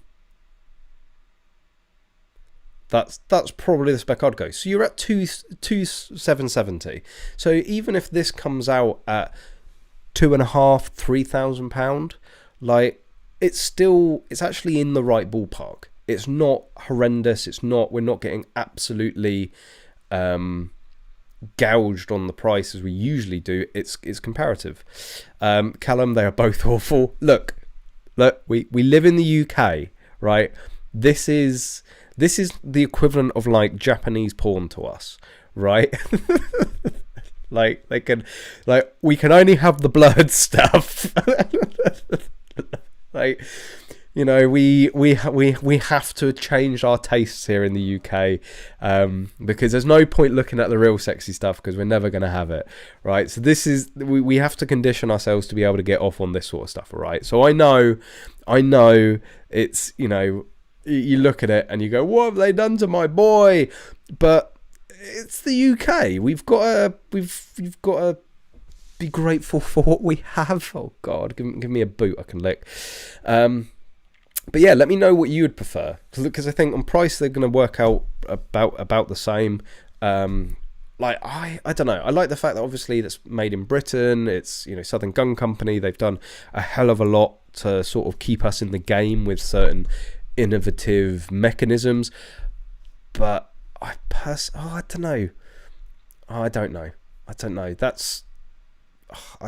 probably the spec I'd go. So you're at 2,770. So even if this comes out at £2,500–3,000 £3,000, Like, it's actually in the right ballpark. It's not horrendous. We're not getting absolutely gouged on the price as we usually do. It's comparative. Callum, they are both awful. Look, we live in the UK, right? This is the equivalent of like Japanese porn to us, right? Like we can only have the blurred stuff. Like, you know, we have to change our tastes here in the UK, because there's no point looking at the real sexy stuff because we're never going to have it, right? So we have to condition ourselves to be able to get off on this sort of stuff, right? So I know it's, you know, you look at it and you go, what have they done to my boy? But it's the UK. We've got to be grateful for what we have. Oh God, give me a boot I can lick. But yeah, let me know what you would prefer, because I think on price they're going to work out about the same. Like I don't know. I like the fact that obviously that's made in Britain. It's, you know, Southern Gun Company. They've done a hell of a lot to sort of keep us in the game with certain innovative mechanisms. But I don't know. I don't know. That's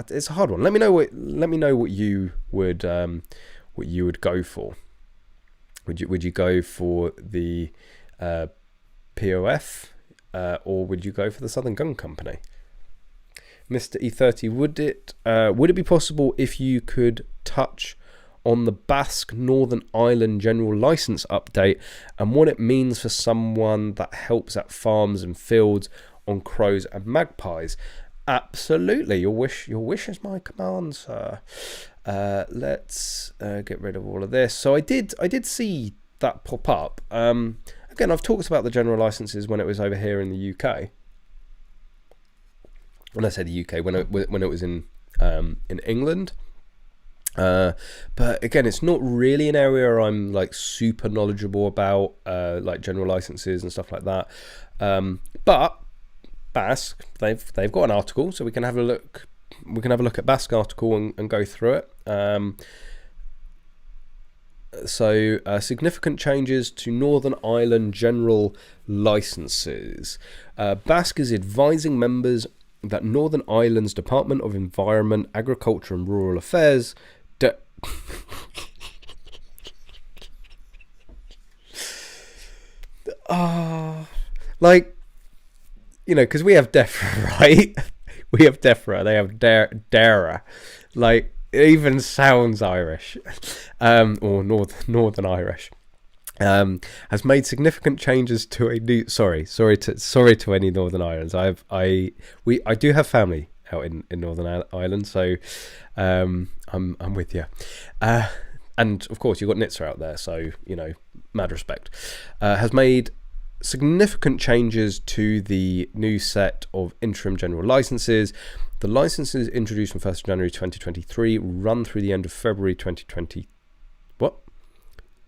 it's a hard one. Let me know what you would go for. Would you go for the POF, or would you go for the Southern Gun Company? Mr. E30, would it be possible if you could touch on the Basque Northern Ireland general license update and what it means for someone that helps at farms and fields on crows and magpies? Absolutely, your wish is my command, sir. Let's get rid of all of this. So I did see that pop up. Again, I've talked about the general licenses when it was over here in the UK. When I say the UK, when it was in England. But again, it's not really an area I'm like super knowledgeable about, like general licenses and stuff like that. But Basque, they've got an article, so we can have a look. We can have a look at Basque article and go through it. So significant changes to Northern Ireland general licenses. Basque is advising members that Northern Ireland's Department of Environment, Agriculture and Rural Affairs like, you know, because we have DEFRA, right? We have DEFRA, they have DERA. Like, it even sounds Irish, or Northern Irish. Has made significant changes to a new. Sorry to any Northern Irelands. I do have family out in Northern Ireland, so I'm with you. And of course, you've got Nitsa out there, so, you know, mad respect. Has made significant changes to the new set of interim general licenses. The licenses introduced from 1st of January 2023 run through the end of February 2020. What?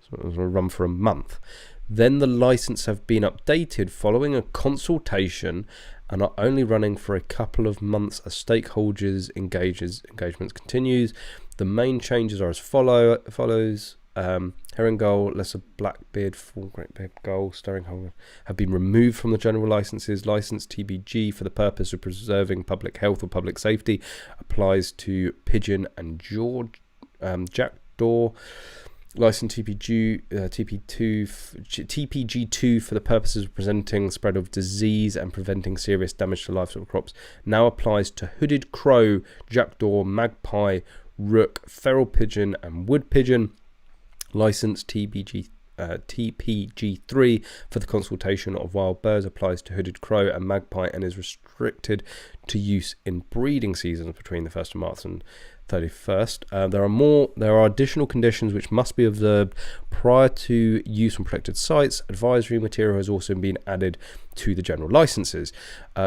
So it will run for a month. Then the license have been updated following a consultation and are only running for a couple of months as stakeholders engagements continues. The main changes are as follows. Herring gull, lesser blackbeard, full great beard gull, staring gull have been removed from the general licenses. License TBG for the purpose of preserving public health or public safety applies to pigeon and jackdaw. License TPG2 for the purposes of preventing spread of disease and preventing serious damage to livestock crops now applies to hooded crow, jackdaw, magpie, rook, feral pigeon and wood pigeon. License TPG3 for the consultation of wild birds applies to hooded crow and magpie and is restricted to use in breeding seasons between the 1st of March and 31st. There are additional conditions which must be observed prior to use on protected sites. Advisory material has also been added to the general licenses.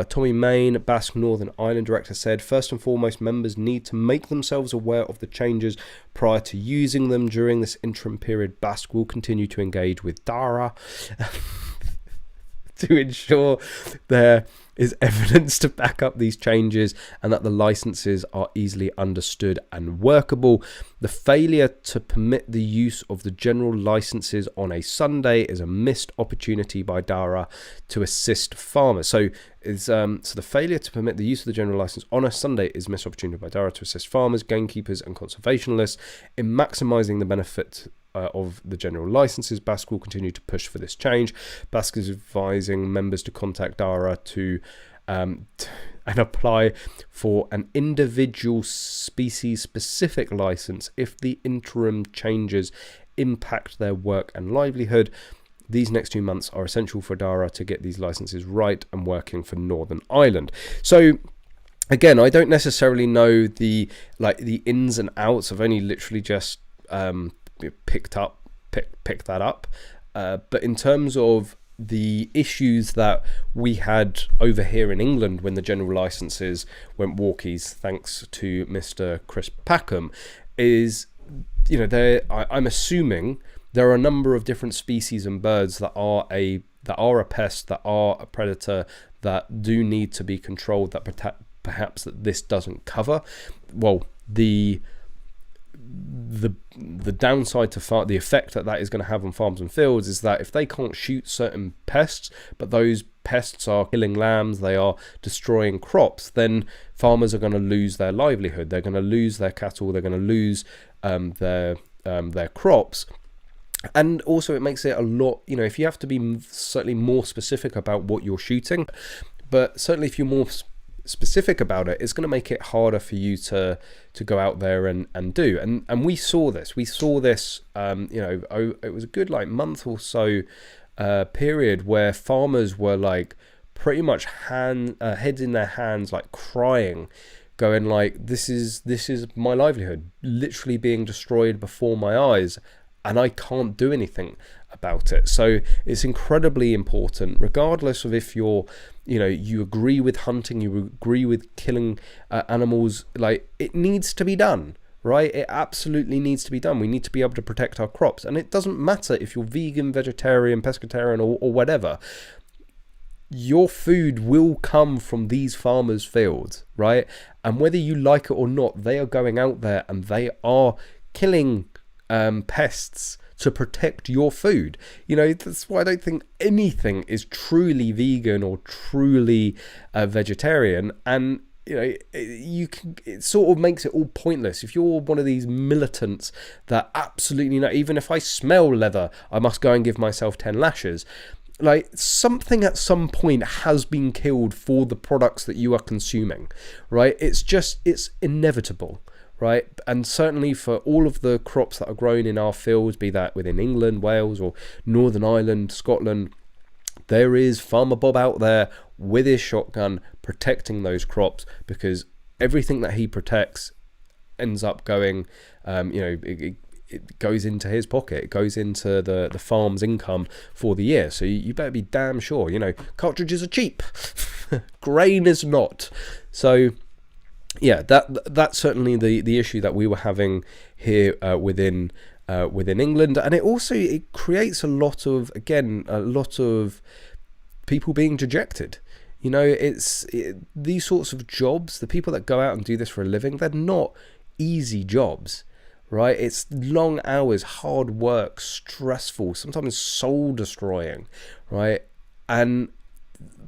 Tommy Main, Basque Northern Ireland Director, said, first and foremost, members need to make themselves aware of the changes prior to using them. During this interim period, Basque will continue to engage with DARA to ensure their is evidence to back up these changes and that the licenses are easily understood and workable. The failure to permit the use of the general licenses on a Sunday is a missed opportunity by DARA to assist farmers. So the failure to permit the use of the general license on a Sunday is a missed opportunity by DARA to assist farmers, gamekeepers and conservationists in maximising the benefit of the general licenses. BASC will continue to push for this change. BASC is advising members to contact DARA to and apply for an individual species-specific license if the interim changes impact their work and livelihood. These next 2 months are essential for DARA to get these licenses right and working for Northern Ireland. So again, I don't necessarily know the ins and outs. I've only literally just picked that up, but in terms of the issues that we had over here in England when the general licenses went walkies, thanks to Mr. Chris Packham, is, I'm assuming there are a number of different species and birds that are a pest, that are a predator, that do need to be controlled, that perhaps that this doesn't cover. Well, the downside to the effect that is going to have on farms and fields is that if they can't shoot certain pests, but those pests are killing lambs, they are destroying crops, then farmers are going to lose their livelihood. They're going to lose their cattle. They're going to lose their crops. And also it makes it a lot, if you have to be certainly more specific about what you're shooting, but certainly if you're more specific about it, it's going to make it harder for you to go out there and do. And we saw this. It was a good month or so period where farmers were pretty much heads in their hands, crying, going this is my livelihood literally being destroyed before my eyes, and I can't do anything about it. So it's incredibly important, regardless of if you're, you agree with hunting, you agree with killing animals, it needs to be done, right? It absolutely needs to be done. We need to be able to protect our crops. And it doesn't matter if you're vegan, vegetarian, pescatarian, or whatever. Your food will come from these farmers' fields, right? And whether you like it or not, they are going out there and they are killing pests to protect your food. That's why I don't think anything is truly vegan or truly vegetarian. And it sort of makes it all pointless if you're one of these militants that absolutely not, even if I smell leather, I must go and give myself 10 lashes. Something at some point has been killed for the products that you are consuming, right? It's inevitable, right? And certainly for all of the crops that are grown in our fields, be that within England, Wales, or Northern Ireland, Scotland, there is Farmer Bob out there with his shotgun protecting those crops, because everything that he protects ends up going, it goes into his pocket. It goes into the farm's income for the year. So you better be damn sure, cartridges are cheap. Grain is not. So yeah, that's certainly the issue that we were having here within England. And it creates a lot of people being dejected. These sorts of jobs, the people that go out and do this for a living, they're not easy jobs, right? It's long hours, hard work, stressful, sometimes soul destroying, right? And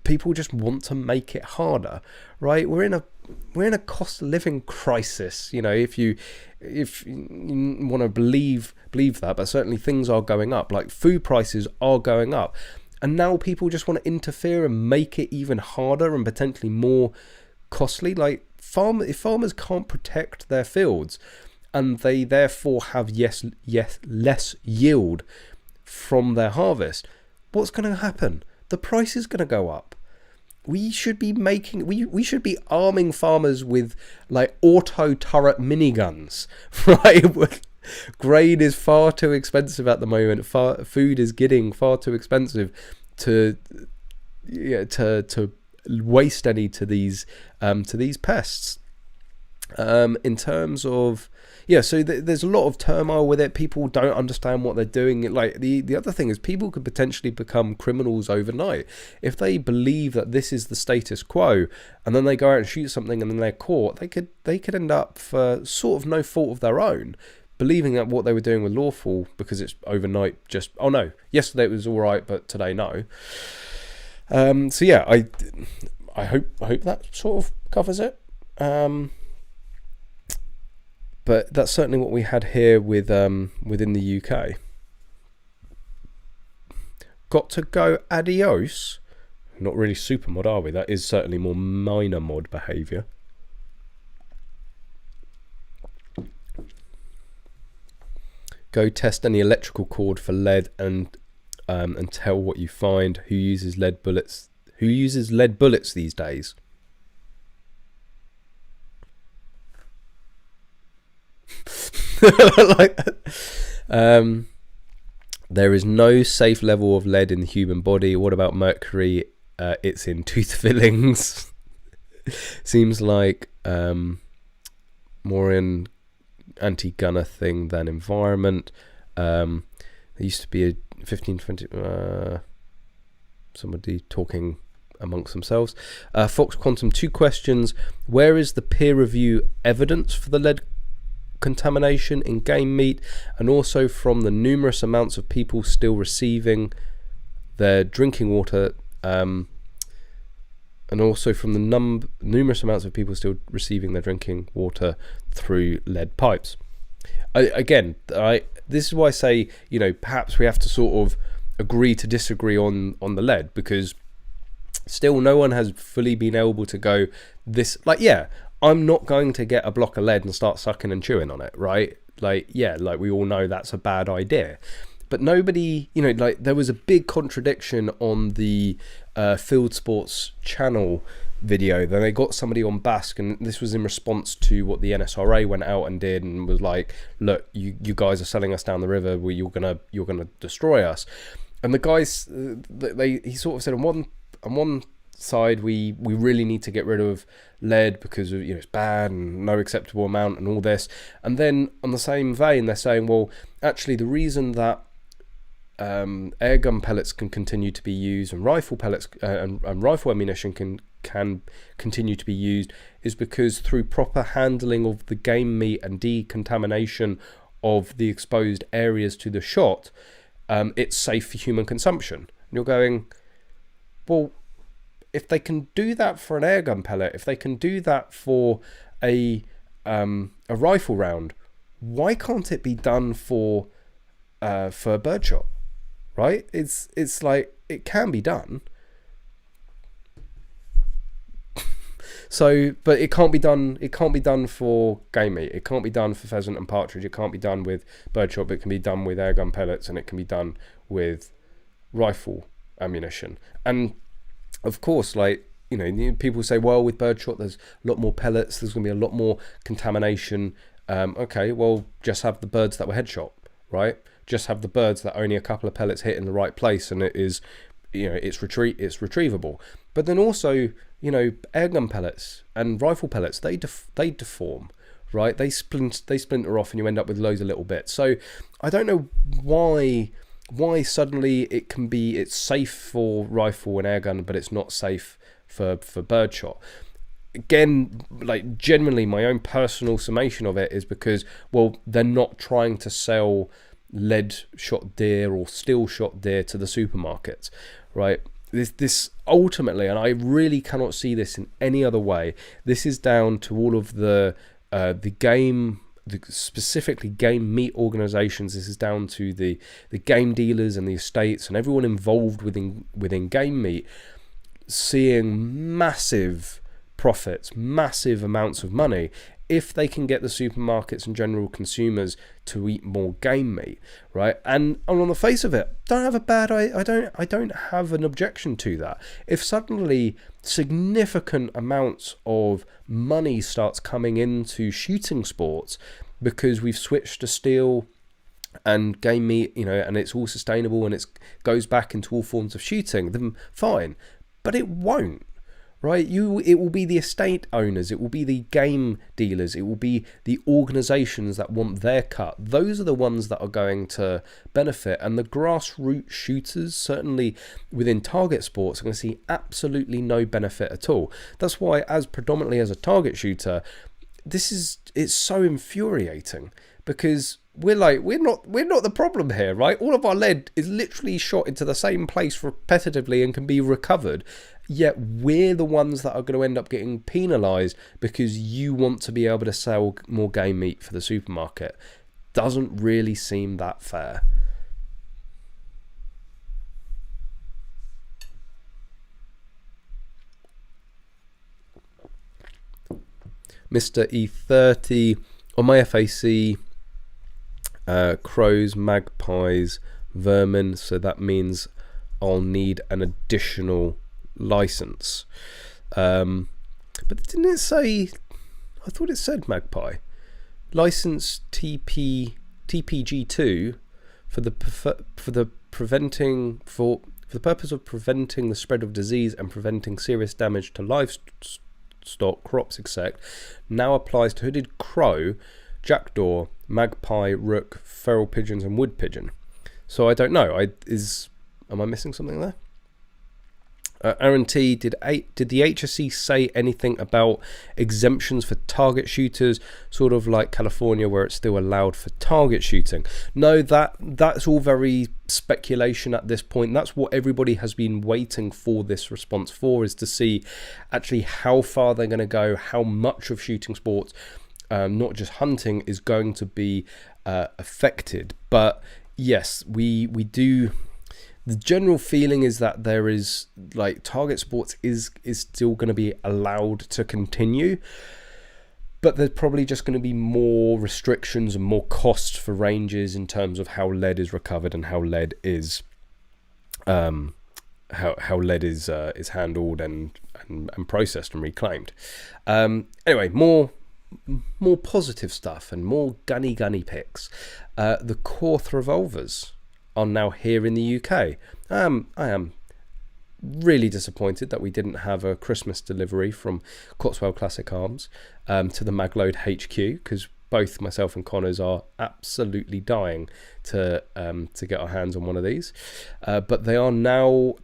people just want to make it harder, right? We're in a cost of living crisis, if you want to believe that, but certainly things are going up, food prices are going up, and now people just want to interfere and make it even harder and potentially more costly. If farmers can't protect their fields and they therefore have less yield from their harvest, what's going to happen? The price is going to go up. We should be we should be arming farmers with auto turret miniguns, right? Grain is far too expensive at the moment. Food is getting far too expensive to waste any to these pests. In terms of, yeah, so there's a lot of turmoil with it. People don't understand what they're doing. Like the other thing is, people could potentially become criminals overnight if they believe that this is the status quo, and then they go out and shoot something and then they're caught. They could end up for sort of no fault of their own, believing that what they were doing was lawful because it's overnight. Just, oh no, yesterday it was all right, but today no. So yeah, I hope that sort of covers it. But that's certainly what we had here with within the UK. Got to go adios. Not really super mod, are we? That is certainly more minor mod behaviour. Go test any electrical cord for lead and tell what you find. Who uses lead bullets? Who uses lead bullets these days? Like that. There is no safe level of lead in the human body. What about mercury? It's in tooth fillings. Seems like more in anti-gunner thing than environment. There used to be a 1520 somebody talking amongst themselves. Fox Quantum, 2 questions. Where is the peer review evidence for the lead contamination in game meat, and also from the numerous amounts of people still receiving their drinking water, and also from the numerous amounts of people still receiving their drinking water through lead pipes? This is why I say, you know, perhaps we have to sort of agree to disagree on the lead, because still no one has fully been able to go this, like, yeah, I'm not going to get a block of lead and start sucking and chewing on it, right? Like, yeah, like we all know that's a bad idea. But nobody, you know, like there was a big contradiction on the Field Sports channel video. Then they got somebody on Basque, and this was in response to what the NSRA went out and did, and was like, look, you guys are selling us down the river, well, you're gonna destroy us. And the guys, he sort of said on one side, we really need to get rid of lead because of, you know, it's bad and no acceptable amount and all this. And then on the same vein, they're saying, well, actually the reason that air gun pellets can continue to be used and rifle pellets and rifle ammunition can continue to be used is because through proper handling of the game meat and decontamination of the exposed areas to the shot, it's safe for human consumption. And you're going, well, if they can do that for an airgun pellet, if they can do that for a rifle round, why can't it be done for birdshot? Right? It's like, it can be done. So, but it can't be done. It can't be done for game meat. It can't be done for pheasant and partridge. It can't be done with birdshot. But it can be done with airgun pellets, and it can be done with rifle ammunition. And of course, like, you know, people say, well, with birdshot, there's a lot more pellets. There's going to be a lot more contamination. Okay, well, just have the birds that were headshot, right? Just have the birds that only a couple of pellets hit in the right place, and it is, you know, it's retrievable. But then also, you know, airgun pellets and rifle pellets, they deform, right? They splinter off, and you end up with loads of little bits. So I don't know why suddenly it's safe for rifle and airgun, but it's not safe for birdshot. Again, like, generally my own personal summation of it is because, well, they're not trying to sell lead shot deer or steel shot deer to the supermarkets, right? This ultimately, and I really cannot see this in any other way, this is down to all of the specifically game meat organizations. This is down to the game dealers and the estates and everyone involved within game meat, seeing massive profits, massive amounts of money, if they can get the supermarkets and general consumers to eat more game meat, right? And on the face of it, I don't have an objection to that. If suddenly significant amounts of money starts coming into shooting sports because we've switched to steel and game meat, you know, and it's all sustainable and it goes back into all forms of shooting, then fine. But it won't, right? It will be the estate owners, it will be the game dealers, it will be the organizations that want their cut. Those are the ones that are going to benefit, and the grassroots shooters, certainly within target sports, are going to see absolutely no benefit at all. That's why, as predominantly as a target shooter, it's so infuriating, because we're not the problem here, right? All of our lead is literally shot into the same place repetitively and can be recovered, yet we're the ones that are going to end up getting penalized because you want to be able to sell more game meat for the supermarket. Doesn't really seem that fair. Mr. E30 on my FAC, crows, magpies, vermin, so that means I'll need an additional license. But didn't it say, I thought it said magpie. License TPG2 for the purpose of preventing the spread of disease and preventing serious damage to livestock, crops, etc. now applies to hooded crow, jackdaw, magpie, rook, feral pigeons, and wood pigeon. So I don't know. Am I missing something there? Aaron T, did the HSE say anything about exemptions for target shooters, sort of like California where it's still allowed for target shooting? No, that's all very speculation at this point. That's what everybody has been waiting for this response for, is to see actually how far they're going to go, how much of shooting sports, not just hunting, is going to be affected. But yes, we do. The general feeling is that there is, like, target sports is still going to be allowed to continue, but there's probably just going to be more restrictions and more costs for ranges in terms of how lead is recovered and how lead is how lead is handled and processed and reclaimed. Anyway, more positive stuff and more gunny pics. The Korth revolvers are now here in the UK. I am really disappointed that we didn't have a Christmas delivery from Cotswold Classic Arms to the Magload HQ, because both myself and Connors are absolutely dying to get our hands on one of these. But they are now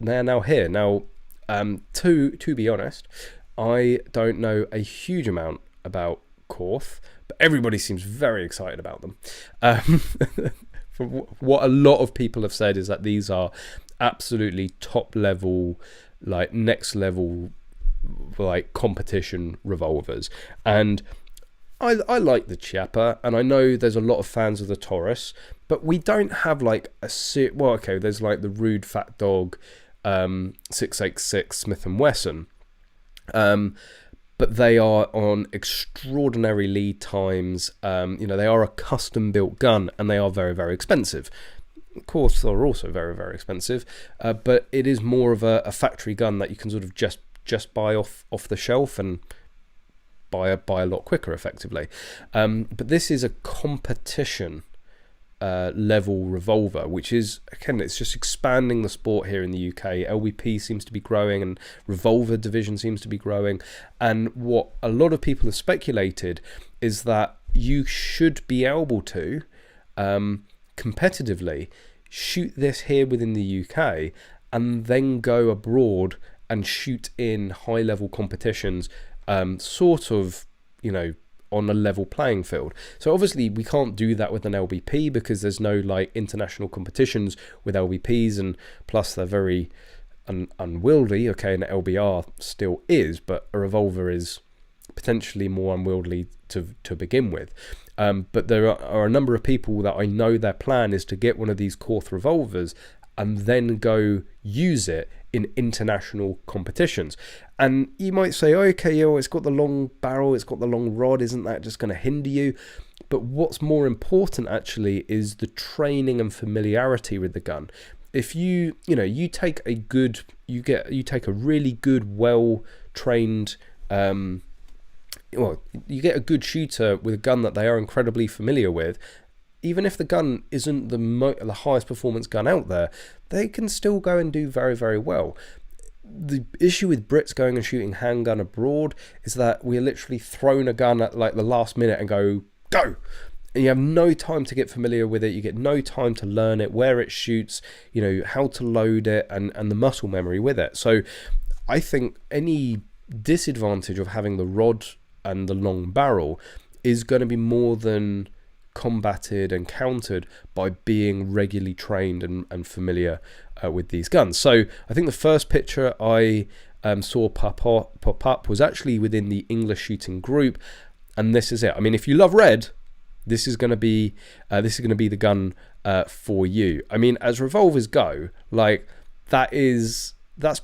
here. Now, to be honest, I don't know a huge amount about Korth, but everybody seems very excited about them. What a lot of people have said is that these are absolutely top level, like next level, like competition revolvers. And I like the Chiappa, and I know there's a lot of fans of the Taurus, but we don't have like well, okay, there's like the Rude Fat Dog 686 Smith & Wesson. But they are on extraordinary lead times. They are a custom-built gun, and they are very, very expensive. Of course, they're also very, very expensive, but it is more of a factory gun that you can sort of just buy off the shelf and buy a lot quicker, effectively. But this is a competition level revolver, which is, again, it's just expanding the sport here in the UK. LBP seems to be growing, and revolver division seems to be growing. And what a lot of people have speculated is that you should be able to competitively shoot this here within the UK and then go abroad and shoot in high level competitions, sort of, on a level playing field. So obviously we can't do that with an LBP because there's no like international competitions with LBPs, and plus they're very unwieldy. Okay, an LBR still is, but a revolver is potentially more unwieldy to begin with. But there are a number of people that I know their plan is to get one of these Korth revolvers and then go use it in international competitions. And you might say, okay, it's got the long barrel, it's got the long rod, isn't that just going to hinder you? But what's more important actually is the training and familiarity with the gun. If you take a really good, well-trained, you get a good shooter with a gun that they are incredibly familiar with. Even if the gun isn't the highest performance gun out there, they can still go and do very, very well. the issue with Brits going and shooting handgun abroad is that we're literally thrown a gun at like the last minute and go, and you have no time to get familiar with it. You get no time to learn it, where it shoots, you know, how to load it, and the muscle memory with it. So I think any disadvantage of having the rod and the long barrel is going to be more than combated and countered by being regularly trained and familiar with these guns. So I think the first picture I saw pop up was actually within the English shooting group, and this is it. I mean, if you love red, this is going to be the gun for you. I mean, as revolvers go, like that's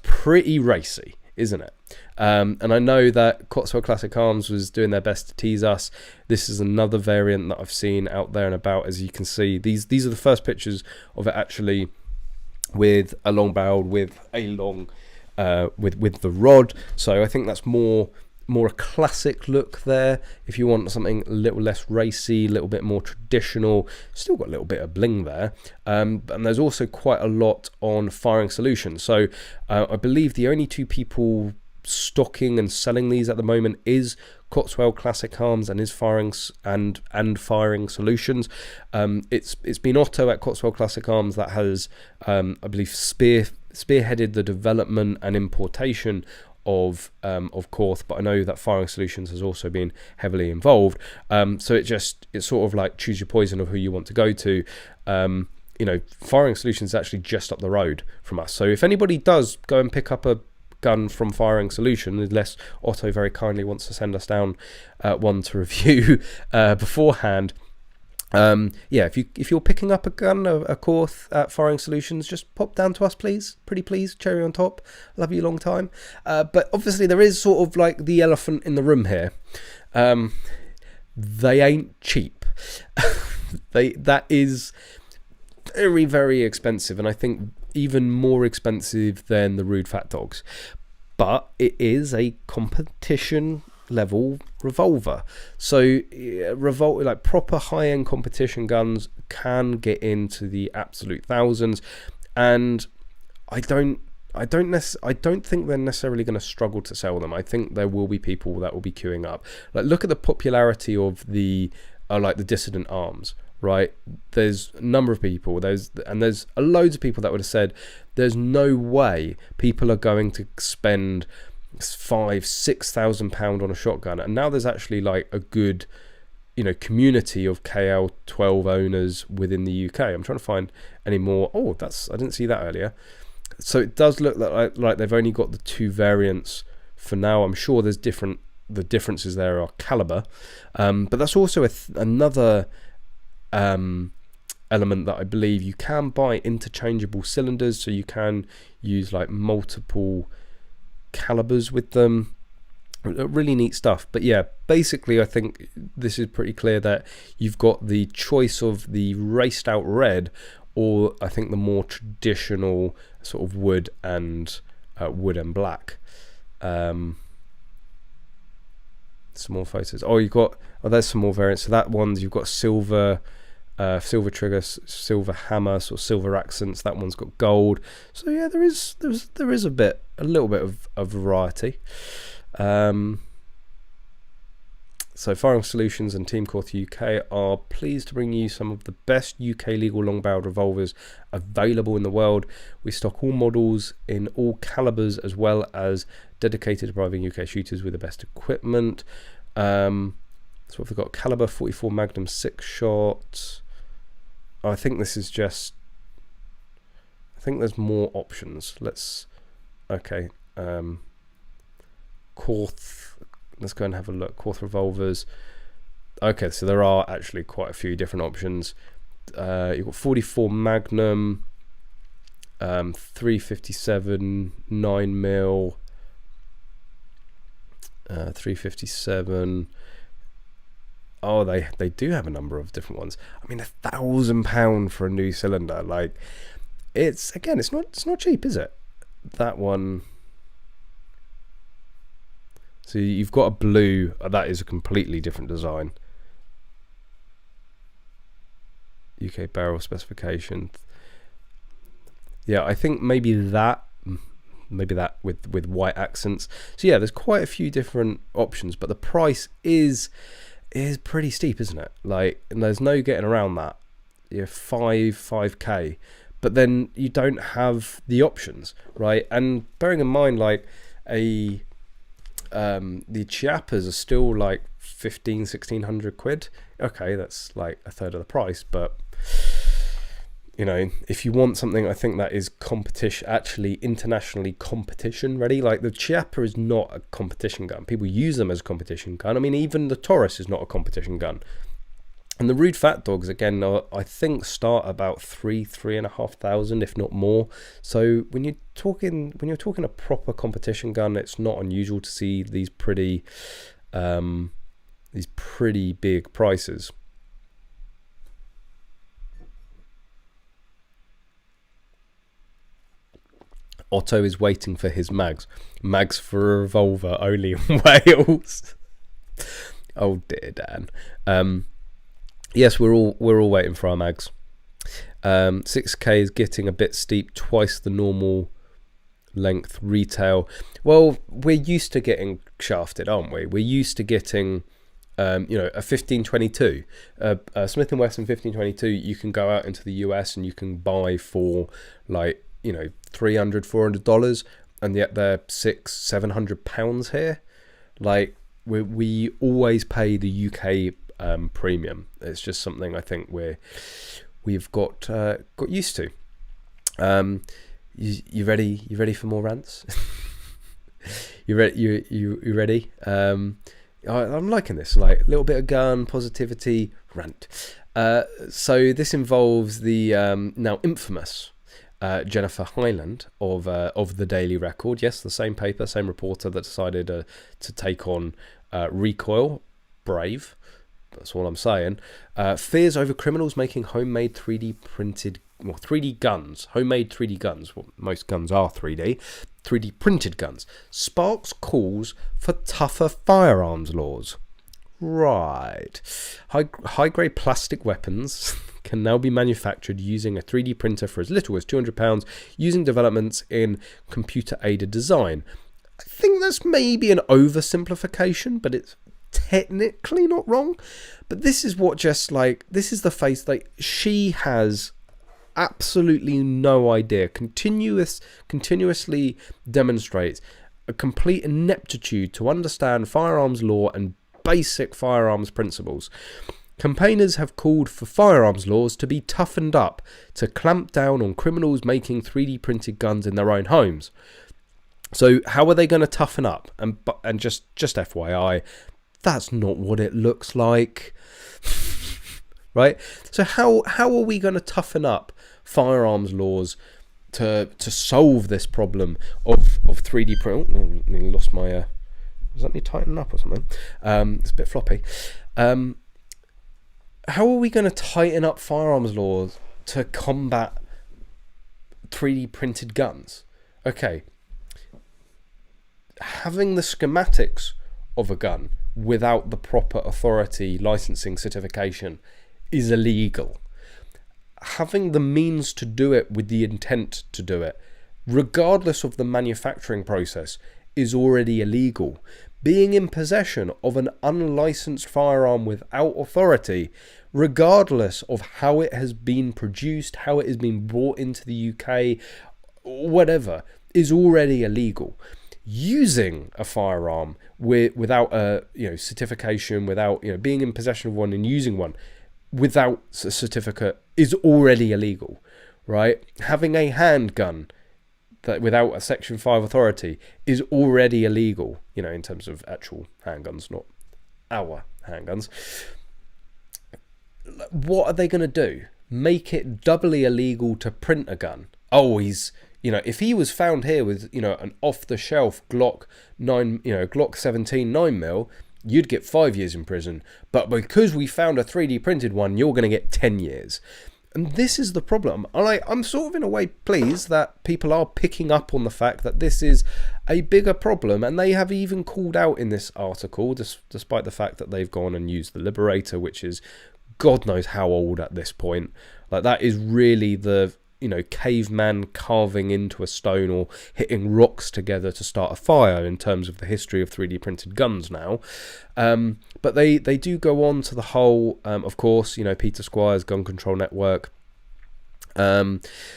pretty racy, isn't it? And I know that Cotswold Classic Arms was doing their best to tease us. This is another variant that I've seen out there and about. As you can see, these are the first pictures of it actually with a long barrel, with a long with the rod. So I think that's more a classic look there. If you want something a little less racy, a little bit more traditional, still got a little bit of bling there. And there's also quite a lot on Firing Solutions. So I believe the only two people stocking and selling these at the moment is Cotswold Classic Arms and his Firing Solutions. It's been Otto at Cotswold Classic Arms that has I believe spearheaded the development and importation of Korth, but I know that Firing Solutions has also been heavily involved. So it's sort of like choose your poison of who you want to go to. You know, Firing Solutions is actually just up the road from us. So if anybody does go and pick up a gun from Firing Solution, unless Otto very kindly wants to send us down one to review beforehand, yeah, if you're picking up a gun, a Korth at Firing Solutions, just pop down to us, please. Pretty please, cherry on top. Love you long time. But obviously there is sort of like the elephant in the room here. They ain't cheap. That is very, very expensive, and I think even more expensive than the RØDE Fat Dogs. But it is a competition level revolver, so like proper high-end competition guns can get into the absolute thousands, and I don't think they're necessarily going to struggle to sell them. I think there will be people that will be queuing up. Like, look at the popularity of the like the Dissident Arms, right? There's a number of people, there's loads of people that would have said there's no way people are going to spend £5,000-6,000 on a shotgun, and now there's actually like a good, you know, community of KL12 owners within the UK. I'm trying to find any more. Oh, I didn't see that earlier. So it does look like they've only got the two variants for now. I'm sure there's the differences there are caliber, but that's also another element that I believe you can buy interchangeable cylinders, so you can use like multiple calibers with them. Really neat stuff. But yeah, basically I think this is pretty clear that you've got the choice of the raced out red, or I think the more traditional sort of wood and black. Some more photos. There's some more variants. So that one's, you've got silver trigger, silver hammer, sort of silver accents. That one's got gold. So yeah, there is a little bit of variety. So Firing Solutions and Team Korth UK are pleased to bring you some of the best UK legal long-barreled revolvers available in the world. We stock all models in all calibers, as well as dedicated to providing UK shooters with the best equipment. So we've got caliber 44 Magnum 6-shot. I think this is just, I think there's more options. Okay. Korth, let's go and have a look. Korth revolvers. Okay, so there are actually quite a few different options. You've got 44 Magnum, 357 9mm, 357. Oh, they do have a number of different ones. I mean, £1,000 for a new cylinder. Like, it's not cheap, is it? That one. So you've got a blue. That is a completely different design. UK barrel specification. Yeah, I think maybe that maybe that with white accents. So yeah, there's quite a few different options, but the price is pretty steep, isn't it? Like, and there's no getting around that. You're 5K, but then you don't have the options, right? And bearing in mind, like, the Chiappas are still like 1,500-1,600 quid. Okay, that's like a third of the price, but you know, if you want something, I think that is competition, actually internationally competition ready. Like, the Chiappa is not a competition gun. People use them as a competition gun. I mean, even the Taurus is not a competition gun. And the RØDE Fat Dogs, again, I think start about 3,500, if not more. So when you're talking a proper competition gun, it's not unusual to see these pretty big prices. Otto is waiting for his mags for a revolver only in Wales. Oh dear, Dan. Yes, we're all waiting for our mags. 6K is getting a bit steep, twice the normal length retail. Well, we're used to getting shafted, aren't we? We're used to getting you know, a 1522, a Smith & Wesson 1522. You can go out into the US and you can buy for like, you know, $300-400, and yet they're £600-700 here. Like, we always pay the UK premium. It's just something I think we've got used to. You ready for more rants? you ready? I'm liking this, like a little bit of gun positivity rant. So this involves the now infamous Jennifer Hyland of the Daily Record. Yes, the same paper, same reporter that decided to take on Recoil. Brave. That's all I'm saying. Fears over criminals making homemade 3D printed, well, 3D guns. Homemade 3D guns. Well, most guns are 3D. 3D printed guns. Sparks calls for tougher firearms laws. Right. High-grade plastic weapons can now be manufactured using a 3D printer for as little as £200 using developments in computer-aided design. I think that's maybe an oversimplification, but it's technically not wrong. But this is what this is the face, like, she has absolutely no idea, continuously demonstrates a complete ineptitude to understand firearms law and basic firearms principles. Campaigners have called for firearms laws to be toughened up to clamp down on criminals making 3D printed guns in their own homes. So how are they going to toughen up? And just FYI, that's not what it looks like. Right? So how are we going to toughen up firearms laws to solve this problem of 3D print? Oh, I nearly lost my does that need tightening up or something? It's a bit floppy. How are we going to tighten up firearms laws to combat 3D printed guns? Okay. Having the schematics of a gun without the proper authority licensing certification is illegal. Having the means to do it with the intent to do it, regardless of the manufacturing process, is already illegal. Being in possession of an unlicensed firearm without authority, regardless of how it has been produced, how it has been brought into the UK, whatever, is already illegal. Using a firearm without a certification, without being in possession of one and using one without a certificate is already illegal, right? Having a handgun that without a Section 5 authority is already illegal, in terms of actual handguns, not our handguns. What are they going to do? Make it doubly illegal to print a gun? Oh, if he was found here with, an off-the-shelf Glock 17 9mm, you'd get 5 years in prison. But because we found a 3D printed one, you're going to get 10 years. And this is the problem. And I'm sort of in a way pleased that people are picking up on the fact that this is a bigger problem. And they have even called out in this article, despite the fact that they've gone and used the Liberator, which is God knows how old at this point. Like, that is really the caveman carving into a stone or hitting rocks together to start a fire in terms of the history of 3D printed guns now. But they do go on to the whole, of course, Peter Squire's Gun Control Network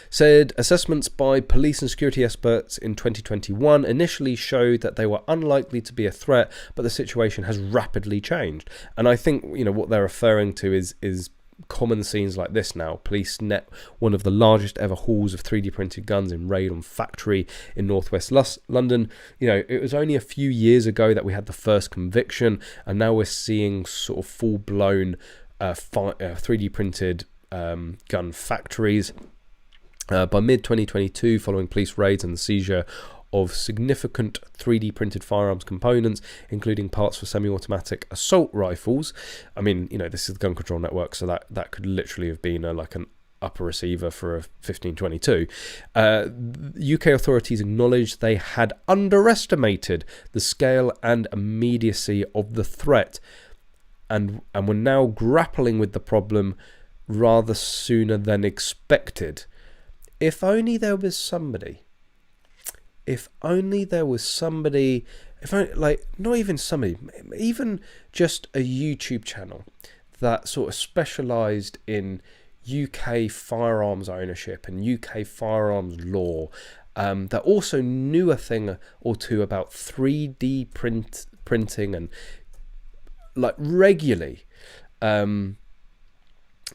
said assessments by police and security experts in 2021 initially showed that they were unlikely to be a threat, but the situation has rapidly changed. And I think what they're referring to is common scenes like this now. Police net one of the largest ever hauls of 3D printed guns in raid on factory in northwest London. It was only a few years ago that we had the first conviction, and now we're seeing sort of full-blown 3D printed gun factories. By mid-2022, following police raids and the seizure of significant 3D printed firearms components, including parts for semi-automatic assault rifles. I mean, this is the Gun Control Network, so that could literally have been like an upper receiver for a 1522. UK authorities acknowledged they had underestimated the scale and immediacy of the threat, and were now grappling with the problem rather sooner than expected. If only there was somebody, not even somebody, even just a YouTube channel that sort of specialised in UK firearms ownership and UK firearms law, that also knew a thing or two about 3D printing and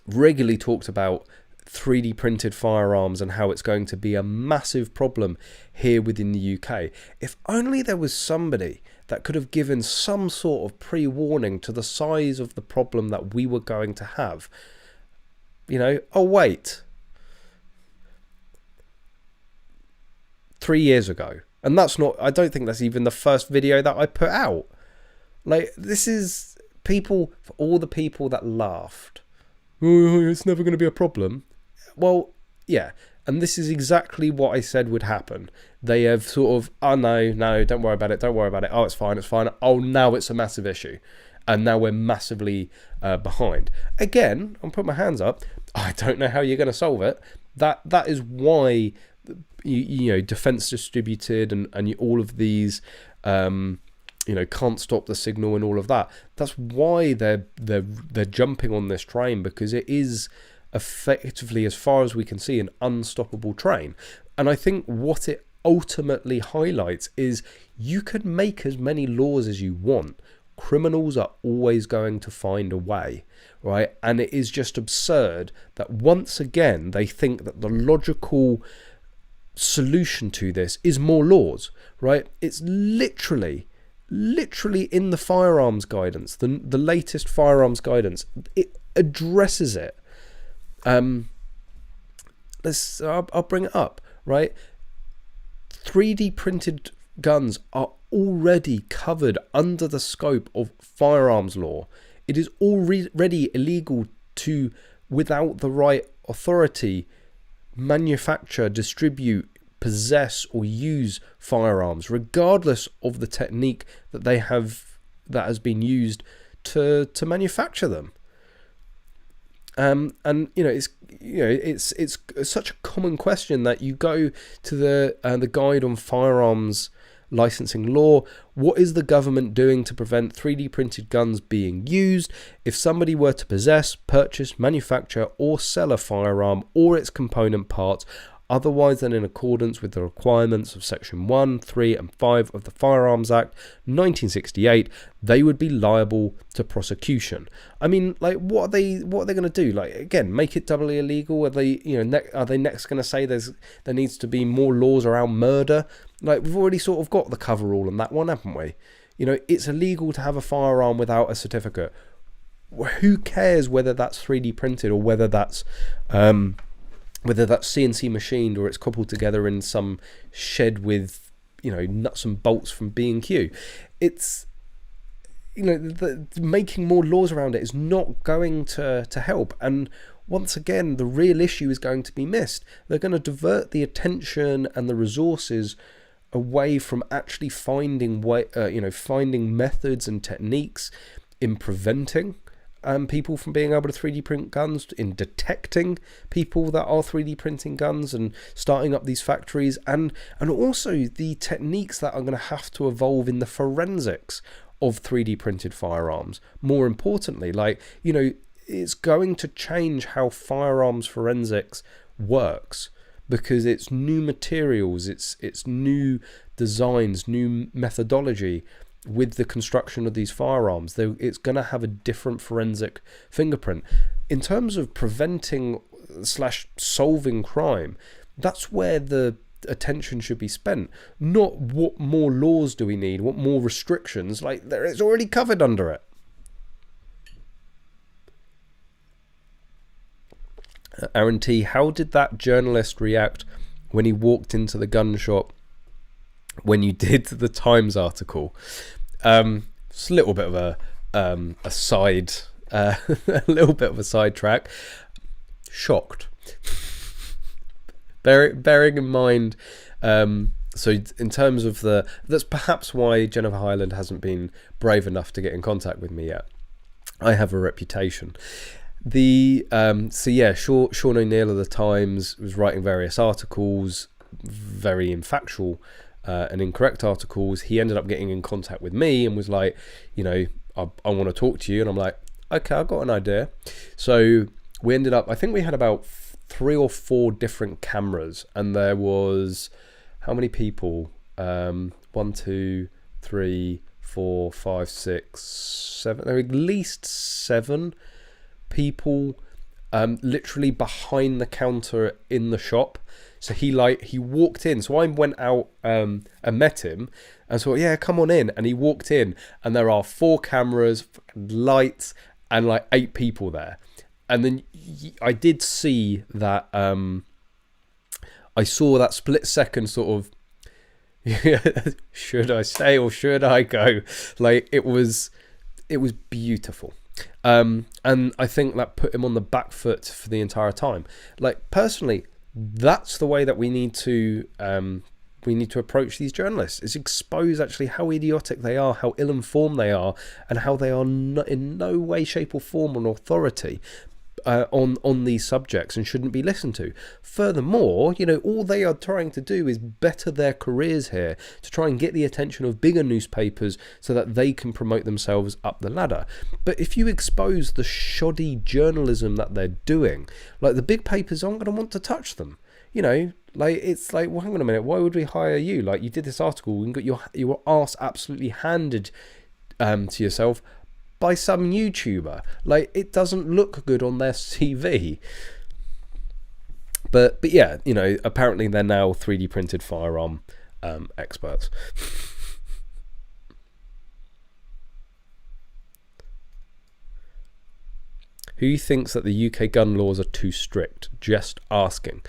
regularly talked about 3D printed firearms and how it's going to be a massive problem here within the UK. If only there was somebody that could have given some sort of pre-warning to the size of the problem that we were going to have. Oh wait, 3 years ago. And I don't think that's even the first video that I put out. This is for all the people that laughed. Oh, it's never going to be a problem. Well, yeah, and this is exactly what I said would happen. They have sort of, oh no, don't worry about it. Oh, it's fine. Oh, now it's a massive issue. And now we're massively behind. Again, I'll put my hands up. I don't know how you're going to solve it. That is why, defense distributed and all of these, can't stop the signal and all of that. That's why they're jumping on this train, because it is effectively, as far as we can see, an unstoppable train. And I think what it ultimately highlights is you can make as many laws as you want. Criminals are always going to find a way, right? And it is just absurd that once again they think that the logical solution to this is more laws, right? It's literally in the firearms guidance, the latest firearms guidance. It addresses it. I'll bring it up, right? 3D printed guns are already covered under the scope of firearms law. It is already illegal to, without the right authority, manufacture, distribute, possess or use firearms, regardless of the technique that has been used to manufacture them. And it's such a common question that you go to the guide on firearms licensing law. What is the government doing to prevent 3D printed guns being used? If somebody were to possess, purchase, manufacture or sell a firearm or its component parts otherwise than in accordance with the requirements of Section 1, 3 and 5 of the Firearms Act 1968, they would be liable to prosecution. I mean, what are they going to do? Again, make it doubly illegal? Are they, are they next going to say there needs to be more laws around murder? We've already sort of got the coverall on that one, haven't we? It's illegal to have a firearm without a certificate. Who cares whether that's 3D printed or whether that's CNC machined or it's coupled together in some shed with, nuts and bolts from B&Q. It's, making more laws around it is not going to help. And once again, the real issue is going to be missed. They're going to divert the attention and the resources away from actually finding methods and techniques in preventing people from being able to 3D print guns, in detecting people that are 3D printing guns and starting up these factories, and also the techniques that are going to have to evolve in the forensics of 3D printed firearms. More importantly, like, you know, it's going to change how firearms forensics works, because it's new materials, it's new designs, new methodology with the construction of these firearms. It's going to have a different forensic fingerprint. In terms of preventing / solving crime, that's where the attention should be spent, not what more laws do we need, what more restrictions. Like, it's already covered under it. Aaron T, how did that journalist react when he walked into the gun shop when you did the Times article? It's a little bit of a side, a little bit of a sidetrack. Shocked. Bearing in mind, so in terms of that's perhaps why Jennifer Hyland hasn't been brave enough to get in contact with me yet. I have a reputation. So yeah, Sean O'Neill of the Times was writing various articles, very infactual and incorrect articles. He ended up getting in contact with me and was like, you know, I want to talk to you. And I'm like, okay, I've got an idea. So we ended up, I think we had about 3 or 4 different cameras, and there was, how many people? 1, 2, 3, 4, 5, 6, 7. There were at least 7 people literally behind the counter in the shop. So he walked in, so I went out and met him and thought, yeah, come on in. And he walked in, and there are 4 cameras, lights, and like 8 people there. And then I did see that, I saw that split second sort of, should I stay or should I go? Like, it was beautiful. And I think that put him on the back foot for the entire time. Like, personally, that's the way that we need to approach these journalists, is expose actually how idiotic they are, how ill-informed they are, and how they are in no way, shape or form an authority on these subjects and shouldn't be listened to. Furthermore, you know, all they are trying to do is better their careers here, to try and get the attention of bigger newspapers so that they can promote themselves up the ladder. But if you expose the shoddy journalism that they're doing, like, the big papers aren't going to want to touch them. You know, like, it's like, well, hang on a minute, why would we hire you? Like, you did this article and got your arse absolutely handed to yourself by some YouTuber. Like, it doesn't look good on their CV. But yeah, you know, apparently they're now 3D printed firearm experts. Who thinks that the UK gun laws are too strict? Just asking.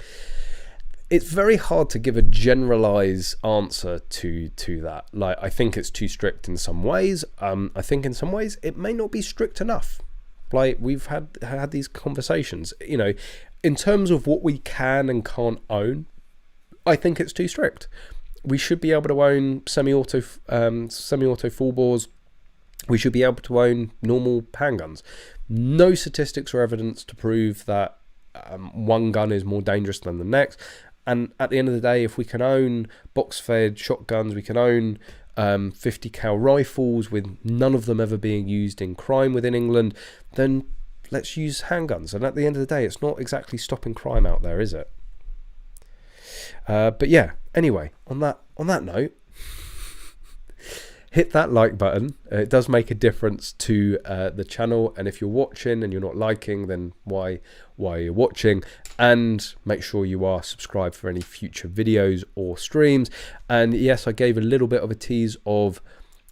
It's very hard to give a generalized answer to that. Like, I think it's too strict in some ways. I think in some ways it may not be strict enough. Like, we've had these conversations. You know, in terms of what we can and can't own, I think it's too strict. We should be able to own semi-auto full bores. We should be able to own normal handguns. No statistics or evidence to prove that one gun is more dangerous than the next. And at the end of the day, if we can own box-fed shotguns, we can own 50 cal rifles with none of them ever being used in crime within England, then let's use handguns. And at the end of the day, it's not exactly stopping crime out there, is it? But yeah, anyway, on that note, hit that like button. It does make a difference to the channel, and if you're watching and you're not liking, then why are you watching? And make sure you are subscribed for any future videos or streams. And yes, I gave a little bit of a tease of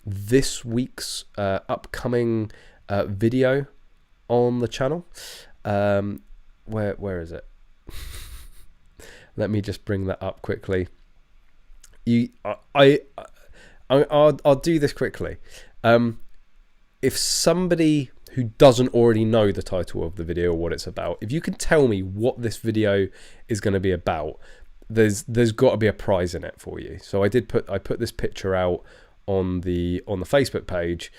this week's upcoming video on the channel. Where is it? Let me just bring that up quickly. I'll do this quickly. If somebody who doesn't already know the title of the video or what it's about, if you can tell me what this video is going to be about, there's got to be a prize in it for you. So I put this picture out on the Facebook page,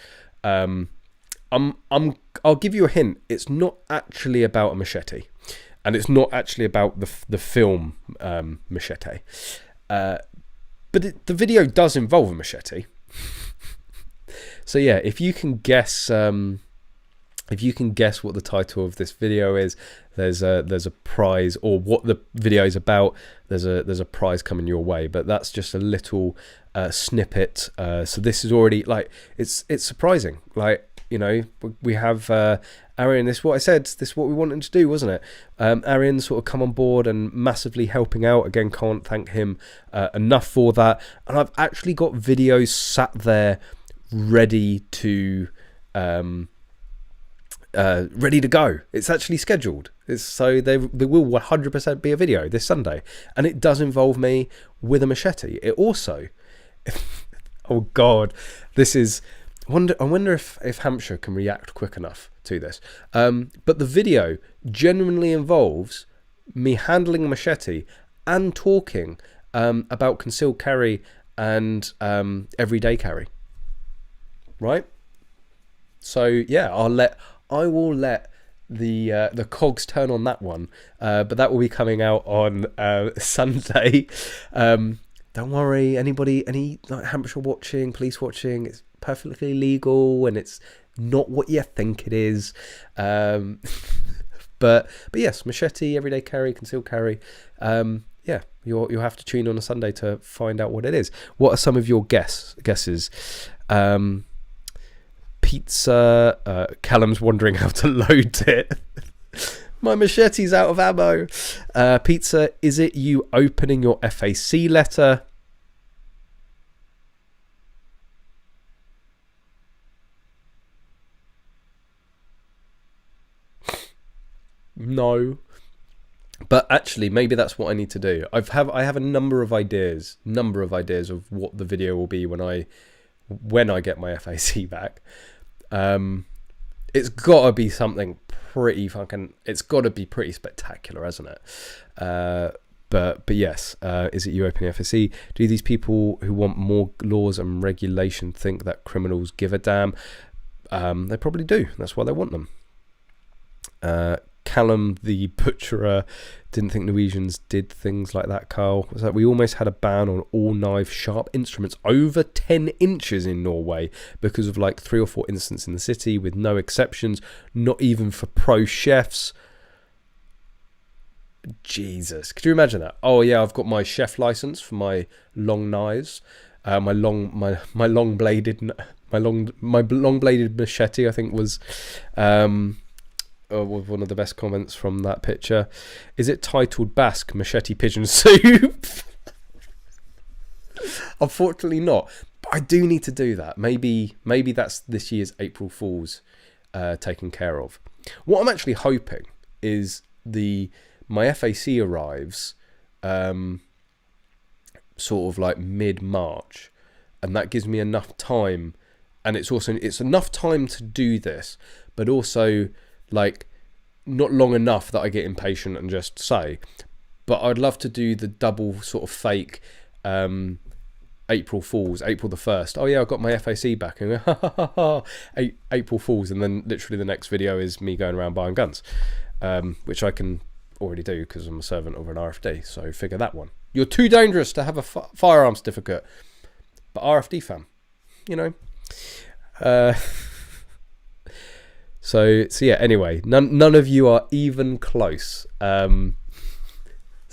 I'll give you a hint. It's not actually about a machete, and it's not actually about the film Machete. But the video does involve a machete. So yeah, if you can guess what the title of this video is, there's a prize, or what the video is about, there's a prize coming your way. But that's just a little snippet. So this is already, like, it's surprising. Like, you know, we have Arian. This is what I said. This is what we wanted to do, wasn't it? Arian sort of come on board and massively helping out. Again, can't thank him enough for that. And I've actually got videos sat there ready to go. It's actually scheduled. So there will 100% be a video this Sunday, and it does involve me with a machete. It also, oh God, this is. I wonder if Hampshire can react quick enough to this. But the video genuinely involves me handling a machete and talking about concealed carry and everyday carry. Right? So yeah, I will let the cogs turn on that one. But that will be coming out on Sunday. Don't worry, any like Hampshire watching, police watching, it's perfectly legal and it's not what you think it is. But yes, machete, everyday carry, concealed carry. Yeah, you'll have to tune on a Sunday to find out what it is. What are some of your guesses? Pizza. Callum's wondering how to load it. My machete's out of ammo. Pizza, is it you opening your FAC letter? No. But actually, maybe that's what I need to do. I have a number of ideas of what the video will be when I get my FAC back. It's got to be something pretty fucking. It's got to be pretty spectacular, hasn't it? But yes, is it you opening FAC? Do these people who want more laws and regulation think that criminals give a damn? They probably do. That's why they want them. Callum the butcherer didn't think Norwegians did things like that. Carl, was that we almost had a ban on all knife sharp instruments over 10 inches in Norway because of like 3 or 4 incidents in the city, with no exceptions, not even for pro chefs. Jesus, could you imagine that? Oh yeah, I've got my chef license for my long knives, my long bladed machete, I think was one of the best comments from that picture. Is it titled Basque Machete Pigeon Soup? Unfortunately not, but I do need to do that. Maybe that's this year's April Fool's taken care of. What I'm actually hoping is my FAC arrives sort of like mid-March, and that gives me enough time, and it's enough time to do this, but also like not long enough that I get impatient and just say. But I'd love to do the double sort of fake April Fools, April the 1st. Oh yeah, I got my FAC back, and ha ha ha ha, April Fools, and then literally the next video is me going around buying guns, which I can already do because I'm a servant of an RFD. So figure that one. You're too dangerous to have a firearm certificate, but RFD fam, you know. So yeah, anyway, none of you are even close. So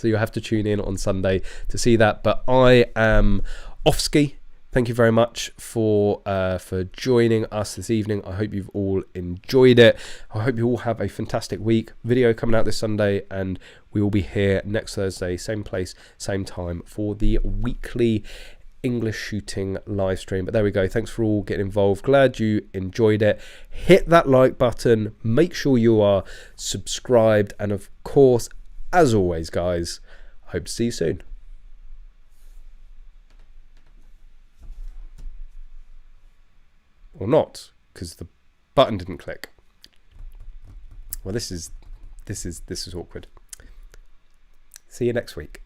you'll have to tune in on Sunday to see that. But I am off ski. Thank you very much for joining us this evening. I hope you've all enjoyed it. I hope you all have a fantastic week. Video coming out this Sunday, and we will be here next Thursday, same place, same time, for the weekly English shooting live stream. But there we go. Thanks for all getting involved. Glad you enjoyed it. Hit that like button. Make sure you are subscribed, and of course, as always, guys, hope to see you soon. Or not, because the button didn't click. Well, this is awkward. See you next week.